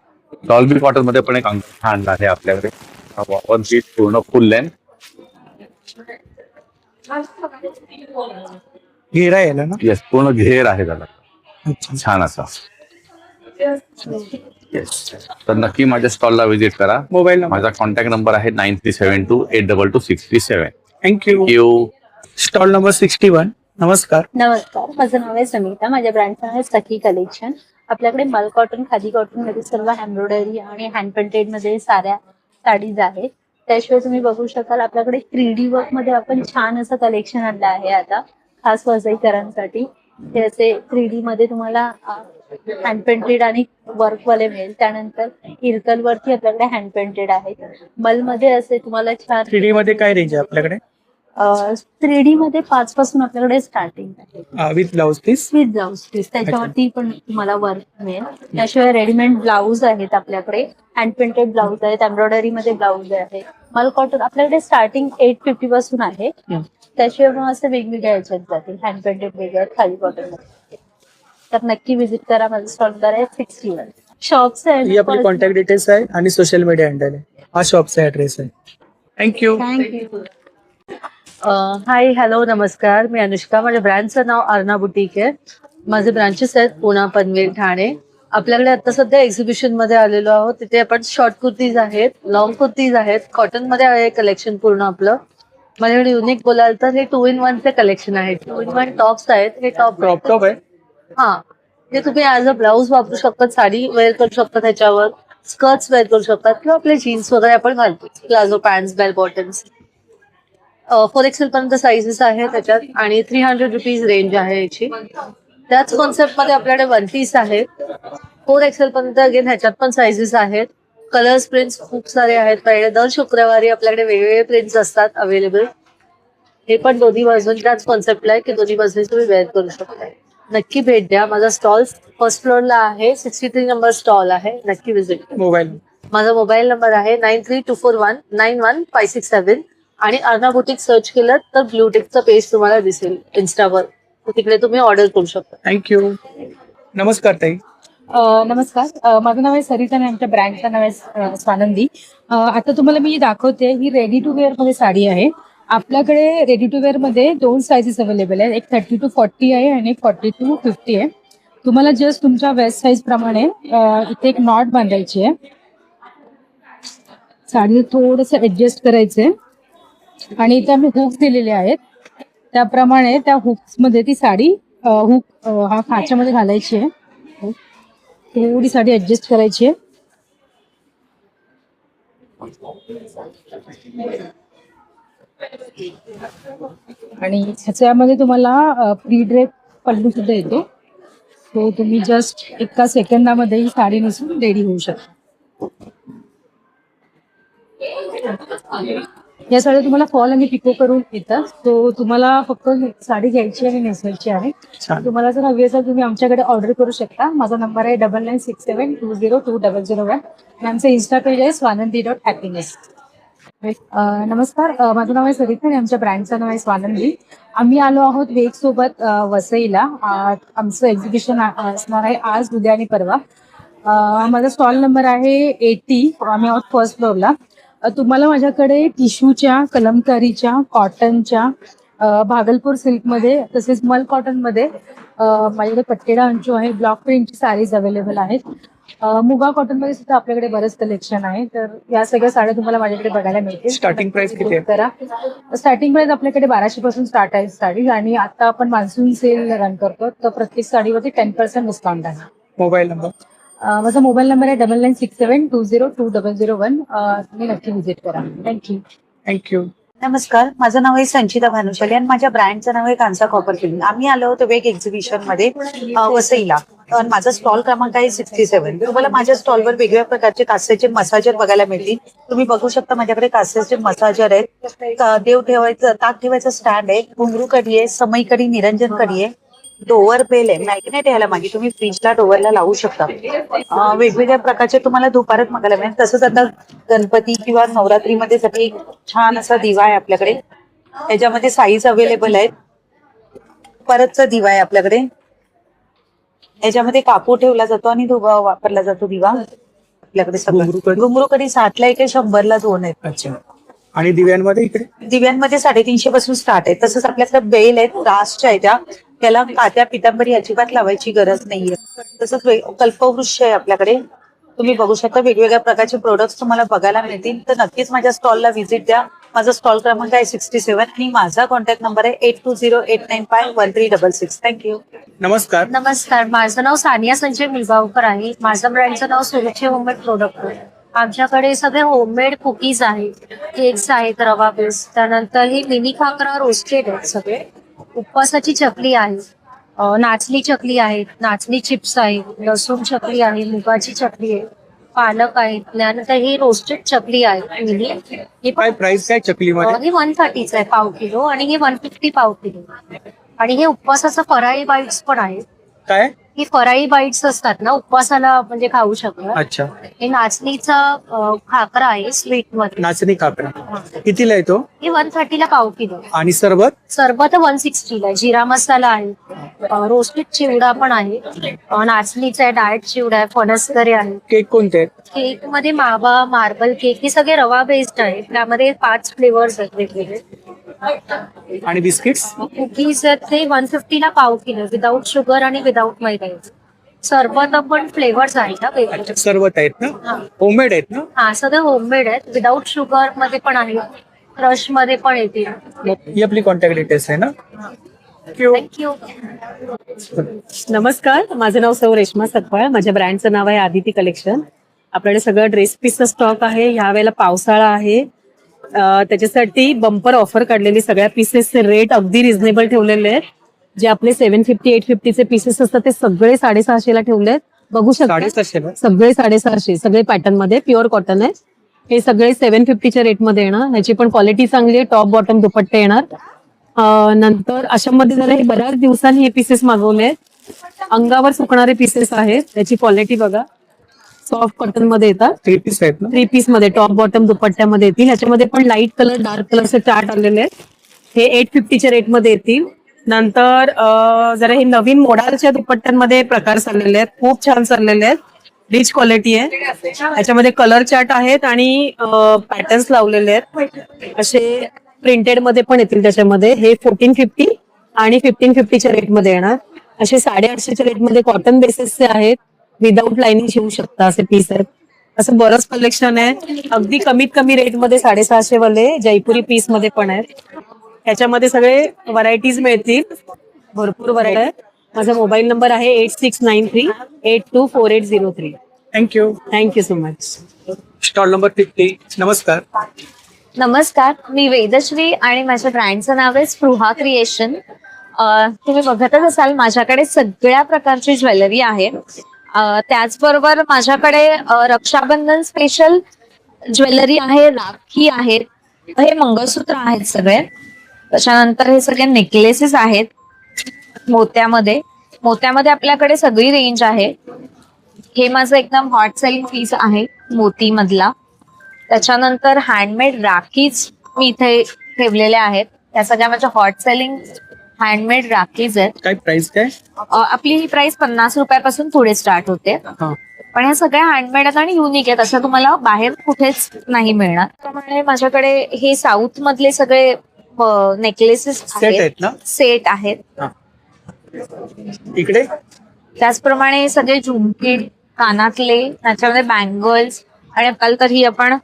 डॉल्बी कॉटन मध्ये पण एक अंगरखा आणला आहे आपल्याकडे. आपण शीट पूर्ण फुल लेंथ.
घेरा यायला ना.
येस, पूर्ण घेर आहे त्याला,
अच्छा.
छान असा. येस, तर नक्की माझ्या स्टॉलला व्हिजिट करा.
Mobile number.
माझा कॉन्टॅक्ट नंबर आहे 9372822637.
थँक्यू.
थँक्यू.
Stall number 61. नमस्कार.
नमस्कार, माझं नाव आहे समिता. माझ्या ब्रँडचं नाव आहे सखी कलेक्शन. आपल्याकडे मल कॉटन, खादी कॉटन मध्ये सर्व एम्ब्रॉयडरी आणि हँड पेंटेड मध्ये साड्या साडीज आहेत. त्याशिवाय तुम्ही बघू शकाल आपल्याकडे 3D वर्क मध्ये आपण छान असं कलेक्शन आणलं आहे आता खास वसईकरांसाठी. हे असे 3D मध्ये तुम्हाला हँड पेंटेड आणि वर्क वाले मिळेल. त्यानंतर इरकल वरती आपल्याकडे हँड पेंटेड आहे. मल मध्ये असे तुम्हाला छान
3D मध्ये काय रेंज आहे आपल्याकडे?
3D मध्ये 5 पासून आपल्याकडे स्टार्टिंग आहे
with blouse piece.
With blouse piece. त्याच्यावरती पण तुम्हाला वर्क मिळेल. त्याशिवाय रेडीमेड ब्लाऊज आहेत आपल्याकडे, हँड पेंटेड ब्लाऊज आहेत, एम्ब्रॉयडरी मध्ये ब्लाऊज आहे. मल कॉटन आपल्याकडे स्टार्टिंग 850 पासून आहे. त्याशिवाय मग असं वेगवेगळ्या याच्यात जातील, हँड पेंटेड वेगळं, खाली कॉटन मध्ये. तर नक्की व्हिजिट करा. माझं स्टॉल आहे 61. शॉप्स
ही आपली
आहेत.
कॉन्टॅक्ट डिटेल्स आहे आणि सोशल मीडिया हँडल आहे. हा शॉपचा ऍड्रेस आहे. थँक्यू.
थँक्यू.
हाय, हॅलो, नमस्कार. मी अनुष्का. माझ्या ब्रँडचं नाव अर्ना बुटीक आहे. माझे ब्रांचेस आहेत पुणा, पनवेल, ठाणे. आपल्याकडे आता सध्या एक्झिबिशन मध्ये आलेलो आहोत. तिथे आपण शॉर्ट कुर्तीज आहेत, लॉंग कुर्तीज आहेत, कॉटन मध्ये आहे कलेक्शन पूर्ण आपलं. माझ्याकडे युनिक बोलाल तर हे 2-in-1 चे कलेक्शन आहे. 2-in-1 टॉप्स आहेत. हे
टॉप आहे.
हा, हे तुम्ही ऍज अ ब्लाऊज वापरू शकतात, साडी वेअर करू शकता, त्याच्यावर स्कर्ट्स वेअर करू शकतात, किंवा आपले जीन्स वगैरे आपण घालतो, palazzo pant, bell bottoms. 4XL पर्यंत साईजेस आहे त्याच्यात आणि 300 रुपीज रेंज आहे याची. त्याच कॉन्सेप्ट मध्ये आपल्याकडे 1 पीस आहेत. 4XL पर्यंत अगेन ह्याच्यात पण साईजेस आहेत. कलर्स, प्रिंट्स खूप सारे आहेत. पहिले दर शुक्रवारी आपल्याकडे वेगवेगळे प्रिंट्स असतात अवेलेबल. हे पण दोन्ही बाजून त्याच कॉन्सेप्टला आहे की दोन्ही बाजून तुम्ही वेअर करू शकता. नक्की भेट द्या. माझा स्टॉल फर्स्ट फ्लोअरला आहे, 63 नंबर स्टॉल आहे. नक्की व्हिजिट.
मोबाईल.
माझा मोबाईल नंबर आहे 9324191567 आणि अर्ना बुटीक सर्च केलं तर ब्लूटिकचं पेज तुम्हाला दिसेल इन्स्टावर. तिकडे तुम्ही ऑर्डर करू शकता.
थँक्यू. नमस्कार ताई.
नमस्कार, माझं नाव आहे सरिता आणि आमच्या ब्रँडचं नाव आहे स्वानंदी. आता तुम्हाला मी दाखवते, ही रेडी टू वेअर मध्ये साडी आहे. आपल्याकडे रेडी टू वेअर मध्ये 2 साईजेस अवेलेबल आहेत. एक 30 to 40 आहे आणि एक 40 to 50 आहे. तुम्हाला जस्ट तुमच्या वेस्ट साईज प्रमाणे इथे एक नॉट बांधायची आहे. साडी थोडंसं ऍडजस्ट करायचंय आणि इथे आम्ही हुक्स दिलेले आहेत. त्याप्रमाणे त्या हुक्स मध्ये ती साडी हुक हा खाच्यामध्ये घालायची आहे. थोडी साडी ऍडजस्ट करायची आहे. आणि ह्याच्यामध्ये तुम्हाला प्री ड्रेप पल्लू सुद्धा येतो. तो तुम्ही जस्ट 1 सेकंदामध्ये ही साडी नेसून रेडी होऊ शकता. या साड्या तुम्हाला फॉल आणि पिको करून येतात. तो तुम्हाला फक्त साडी घ्यायची आणि नेसायची आहे. तुम्हाला जर हवी असेल तुम्ही आमच्याकडे ऑर्डर करू शकता. माझा नंबर आहे 9967202001 आणि आमचं इन्स्टा पेज आहे स्वानंदी.happiness. नमस्कार, माझं नाव आहे सरिता आणि आमच्या ब्रँडचं नाव आहे स्वानंदी. आम्ही आलो आहोत वेग सोबत वसईला. आमचं एक्झिबिशन असणार आहे आज, उद्या आणि परवा. माझा स्टॉल नंबर आहे 80. आम्ही आहोत फर्स्ट फ्लोअरला. तुम्हाला माझ्याकडे टिश्यूच्या, कलमकारीच्या, कॉटनच्या, भागलपूर सिल्कमध्ये तसेच मल कॉटनमध्ये माझ्याकडे पट्टेडा अंचू आहे, ब्लॉक प्रिंटची साडीज अवेलेबल आहेत. मुगा कॉटनमध्ये सुद्धा आपल्याकडे बरंच कलेक्शन आहे. तर या सगळ्या साड्या तुम्हाला माझ्याकडे बघायला मिळतील.
स्टार्टिंग प्राइस किती आहे?
करा. स्टार्टिंग प्राइस आपल्याकडे 1200 पासून स्टार्ट आहे साडी आणि आता आपण मान्सून सेल रन करतो. तर प्रत्येक साडीवरती 10% डिस्काउंट आहे.
Mobile number.
माझा मोबाईल नंबर आहे 9967202001. तुम्ही नक्की व्हिजिट करा. थँक्यू.
थँक्यू.
नमस्कार, माझं नाव आहे संचिता भानुशाली आणि माझ्या ब्रँडचं नाव आहे कांसा कॉपर फिल्म. आम्ही आलो होतो वेग एक्झिबिशन मध्ये वसईला. माझा स्टॉल क्रमांक आहे 67. तुम्हाला माझ्या स्टॉलवर वेगवेगळ्या प्रकारचे कास्याचे मसाजर बघायला मिळतील. तुम्ही बघू शकता माझ्याकडे कास्याचे मसाजर आहेत. देव ठेवायचं, ताक ठेवायचं स्टँड आहे, घुंगरू कढी आहे, समई कढी, निरंजन कढी आहे, डोवर बेल आहे, मॅग्नेट यायला मागे तुम्ही फ्रीजला डोवरला लावू शकता. वेगवेगळ्या प्रकारचे तुम्हाला दुपारात बघायला मिळेल. तसंच आता गणपती किंवा नवरात्रीमध्ये साठी छान असा दिवा आहे आपल्याकडे. याच्यामध्ये साईज अवेलेबल आहेत. परतचा दिवा आहे आपल्याकडे. याच्यामध्ये कापूर ठेवला जातो आणि धुवा वापरला जातो दिवा. आपल्याकडे सगळं घुंगरू कढी 60ला 1 आहे, 100ला 2 आहेत.
अच्छा. आणि दिव्यांमध्ये इकडे
दिव्यांमध्ये 350 पासून स्टार्ट आहे. तसंच आपल्याकडे बेल आहेत, रासच्या आहेत त्या त्याला कात्या पितांबरी अजिबात लावायची गरज नाहीये. तसंच कल्पवृक्ष आहे आपल्याकडे. तुम्ही बघू शकता वेगवेगळ्या प्रकारचे प्रोडक्ट्स तुम्हाला बघायला मिळतील. तर नक्कीच माझ्या स्टॉलला व्हिजिट द्या. माझा स्टॉल क्रमांक आहे 67 आणि माझा कॉन्टॅक्ट नंबर आहे 8208951366. थँक्यू.
नमस्कार.
नमस्कार, माझं नाव सानिया संजय मुलगावकर आहे. माझं ब्रँडचं नाव सुरुची होममेड प्रोडक्ट आहे. आमच्याकडे सगळे होममेड कुकीज आहेत, केक्स आहेत रवा बेस, त्यानंतर ही मिनी खाकरा रोस्टेड आहेत सगळे. उपवासाची चकली आहे, नाचणी चकली आहेत, नाचणी चिप्स आहेत, लसूण चकली आहे, मुगाची चकली आहे, पालक आहे, त्यानंतर ही रोस्टेड चकली आहे मिनी. ही
काय प्राइस काय चकलीमध्ये?
ही 130 आहे पाव किलो आणि ही 150 पाव किलो. आणि हे उपवासाचं फराळी बाईट्स पण आहे.
काय?
ही फराळी बाईट्स असतात ना, उपवासाला म्हणजे खाऊ शकतो.
अच्छा.
हे नाचणीचा खाकरा आहे स्वीट मध्ये.
नाचणी कापरा कितीला येतो?
ही 130 ला पाव किलो.
आणि सरबत?
सरबत 160 ला. जिरा मसाला आहे, रोस्टेड चिवडा पण आहे, नाचणीचा आहे, डाएट चिवडा आहे, फणसकरी आहे.
केक कोणते आहेत?
केक मध्ये मावा, मार्बल केक, हे सगळे रवा बेस्ड आहे. त्यामध्ये 5 फ्लेवर्स आहेत वेगवेगळे.
आणि बिस्किट्स?
कुकीज आहेत ते 150 ला पाव किलो, विदाऊट शुगर आणि विदाऊट मैदा. सरबत पण फ्लेवर्स आहेत ना वेगवेगळे.
सरबत आहेत ना,
हा.
होममेड आहेत ना?
हा, सगळे होममेड आहेत, विदाऊट शुगर मध्ये पण आहे, क्रश मध्ये पण येतील.
ही आपली कॉन्टॅक्ट डिटेल्स आहे ना?
थँक्यू.
नमस्कार, माझं नाव सौ रेश्मा सकपाळ. माझ्या ब्रँडचं नाव आहे आदिती कलेक्शन. आपल्याकडे सगळं ड्रेस पीसचा स्टॉक आहे. ह्या वेळेला पावसाळा आहे, त्याच्यासाठी बंपर ऑफर काढलेली. सगळ्या पीसेसचे रेट अगदी रिझनेबल ठेवलेले आहेत. जे आपले 750, 850चे पीसेस असतात ते सगळे 650 ला ठेवले आहेत. बघू शकता
650?
सगळे 650, सगळे पॅटर्न मध्ये प्युअर कॉटन आहे. हे सगळे 750च्या रेट मध्ये येणार. ह्याची पण क्वालिटी चांगली आहे. टॉप बॉटम दुपट्टे येणार. नंतर अशामध्ये जरा हे बऱ्याच दिवसांनी हे पीसेस मागवले आहेत. अंगावर सुकणारे पीसेस आहेत. त्याची क्वालिटी बघा, सॉफ्ट कॉटन मध्ये येतात.
3 पीस आहेत ना?
3 पीस मध्ये टॉप बॉटम दुपट्ट्यामध्ये येतील. ह्याच्यामध्ये पण लाईट कलर, डार्क कलरचे चार्ट आलेले आहेत. हे 850च्या रेट मध्ये येतील. नंतर जरा हे नवीन मोडालच्या दुपट्ट्यांमध्ये प्रकार चाललेले आहेत, खूप छान चाललेले आहेत. रिच क्वालिटी आहे. ह्याच्यामध्ये कलर चार्ट आहेत आणि पॅटर्न्स लावलेले आहेत. असे प्रिंटेड मध्ये पण येतील त्याच्यामध्ये. हे 1450 आणि 1550च्या रेट मध्ये येणार. असे 850च्या रेट मध्ये कॉटन बेसिसचे आहेत, विदाऊट लाइनिंग शिवू शकता असे पीस आहेत. असं बरंच कलेक्शन आहे. अगदी कमीत कमी रेट मध्ये 650 वाले जयपुरी पीस मध्ये पण आहेत. ह्याच्यामध्ये सगळे व्हरायटीज मिळतील, भरपूर व्हरायटी आहे. माझा मोबाईल नंबर आहे 8693824803. Thank you so much.
Stall number 50. नमस्कार.
नमस्कार, मी वेदश्री आणि माझ्या ब्रँडचं नाव आहे स्पृहा क्रिएशन. तुम्ही बघतच असाल माझ्याकडे सगळ्या प्रकारची ज्वेलरी आहे. त्याचबरोबर माझ्याकडे रक्षाबंधन स्पेशल ज्वेलरी आहे, राखी आहेत, हे मंगळसूत्र आहेत सगळे. त्याच्यानंतर हे सगळे नेकलेसेस आहेत मोत्यामध्ये. मोत्यामध्ये आपल्याकडे सगळी रेंज आहे. हे माझं एकदम हॉट सेलिंग पीस आहे मोती मधला. त्याच्यानंतर हँडमेड राखीज मी इथे ठेवलेल्या आहेत. या सगळ्या माझ्या हॉट सेलिंग हँडमेड राखीज आहेत.
काय प्राइस काय?
आपली ही प्राइस 50 रुपयापासून पुढे स्टार्ट होते. पण ह्या सगळ्या हँडमेड आहेत आणि युनिक आहेत, असं तुम्हाला बाहेर कुठेच नाही मिळणार. त्यामुळे माझ्याकडे हे साऊथ मधले सगळे नेकलेसेस
आहेत ना?
सेट आहेत.
इकडे
त्याचप्रमाणे सगळे झुमके, कानातले, त्याच्यामध्ये बँगल्स आणि आजकाल तर ही आपण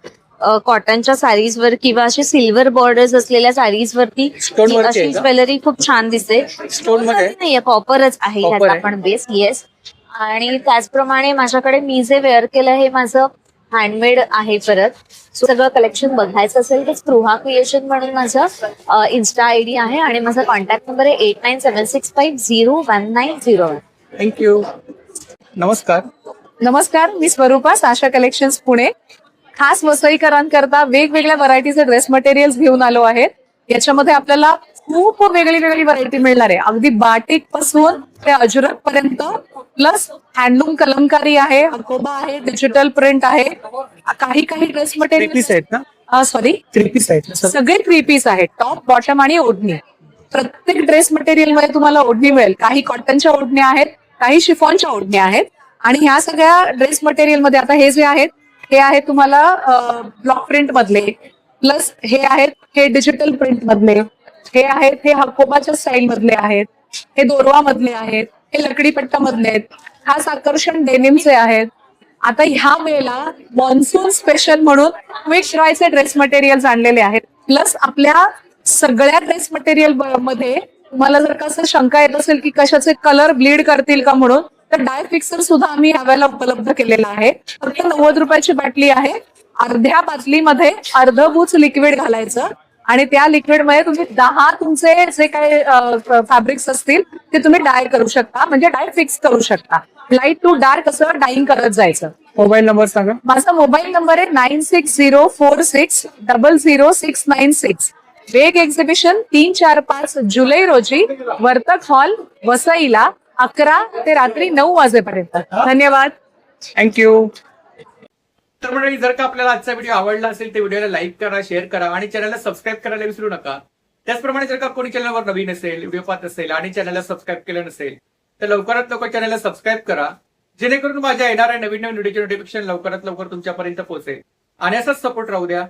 कॉटनच्या साडीजवर किंवा असे सिल्वर बॉर्डर्स असलेल्या साडीज वरती
Stone work
अशी
आहे का?
ज्वेलरी खूप छान दिसते.
Stone मध्ये?
नाहीये, कॉपरच आहे
Copper
ह्याचा
आहे?
पण बेस. येस. आणि त्याचप्रमाणे माझ्याकडे मी जे वेअर केलं हे माझं हँडमेड आहे परत. सगळं कलेक्शन बघायचं असेल तर स्पृहा क्रिएशन म्हणून माझं इन्स्टा आयडी आहे आणि माझा कॉन्टॅक्ट नंबर आहे 8976501901.
थँक्यू. नमस्कार.
नमस्कार, मी स्वरूपा, साशा कलेक्शन्स पुणे. खास वसईकरांकरता वेगवेगळ्या व्हरायटीचे ड्रेस मटेरियल्स घेऊन आलो आहेत. याच्यामध्ये आपल्याला खूप वेगळी वेगळी व्हरायटी मिळणार आहे, अगदी बाटिक पासून ते अजरक पर्यंत. प्लस हँडलूम कलमकारी आहे, अकोबा आहे, डिजिटल प्रिंट आहे. काही ड्रेस
3
मटेरियल
पीस आहेत ना?
सॉरी
3 पीस आहेत ना सर?
सगळे 3 पीस आहेत, टॉप बॉटम आणि ओढणी. प्रत्येक ड्रेस मटेरियल मध्ये तुम्हाला ओढणी मिळेल. काही कॉटनच्या ओढण्या आहेत, काही शिफॉनच्या ओढण्या आहेत. आणि ह्या सगळ्या ड्रेस मटेरियल मध्ये आता हे जे आहेत हे आहेत तुम्हाला ब्लॉक प्रिंट मधले, प्लस हे आहेत हे डिजिटल प्रिंट मधले, हे आहेत हे हकोबाच्या स्टाईल मधले आहेत. हे दोरवा मधले आहेत, हे लकडीपट्टा मधले आहेत, खास आकर्षण डेनिमचे आहेत. आता ह्या वेळेला मॉन्सून स्पेशल म्हणून क्विक ड्रायचे ड्रेस मटेरियल आणलेले आहेत. प्लस आपल्या सगळ्या ड्रेस मटेरियल मध्ये तुम्हाला जर कसं शंका येत असेल की कशाचे कलर ब्लीड करतील का म्हणून, तर डाय फिक्सर सुद्धा आम्ही ह्यावेळेला उपलब्ध केलेला आहे. फक्त 90 रुपयाची बाटली आहे. अर्ध्या बाटलीमध्ये अर्ध बूच लिक्विड घालायचं आणि त्या लिक्विड मध्ये तुम्ही 10 तुमचे जे काही फॅब्रिक्स असतील ते तुम्ही डाय करू शकता, म्हणजे डाय फिक्स करू शकता. लाईट टू डार्क असं डाईंग करत जायचं.
मोबाईल नंबर सांगा.
माझा मोबाईल नंबर आहे 9604600696. वेग एक्झिबिशन 3, 4, 5 जुलै रोजी वर्तक हॉल वसईला 11 ते रात्री 9 वाजेपर्यंत. धन्यवाद.
थँक्यू. तर मंडळी, जर का आपल्याला आजचा व्हिडिओ आवडला असेल तर व्हिडिओला लाईक करा, शेअर करा आणि चॅनलला सबस्क्राईब करायला विसरू नका. त्याचप्रमाणे जर का कोणी चॅनलवर नवीन असेल, व्हिडिओ पाहत असेल आणि चॅनलला सबस्क्राईब केलं नसेल तर लवकरात लवकर चॅनलला सबस्क्राईब करा, जेणेकरून माझ्या येणाऱ्या नवीन व्हिडिओचे नोटिफिकेशन लवकरात लवकर तुमच्यापर्यंत पोहोचेल. आणि असाच सपोर्ट राहू द्या.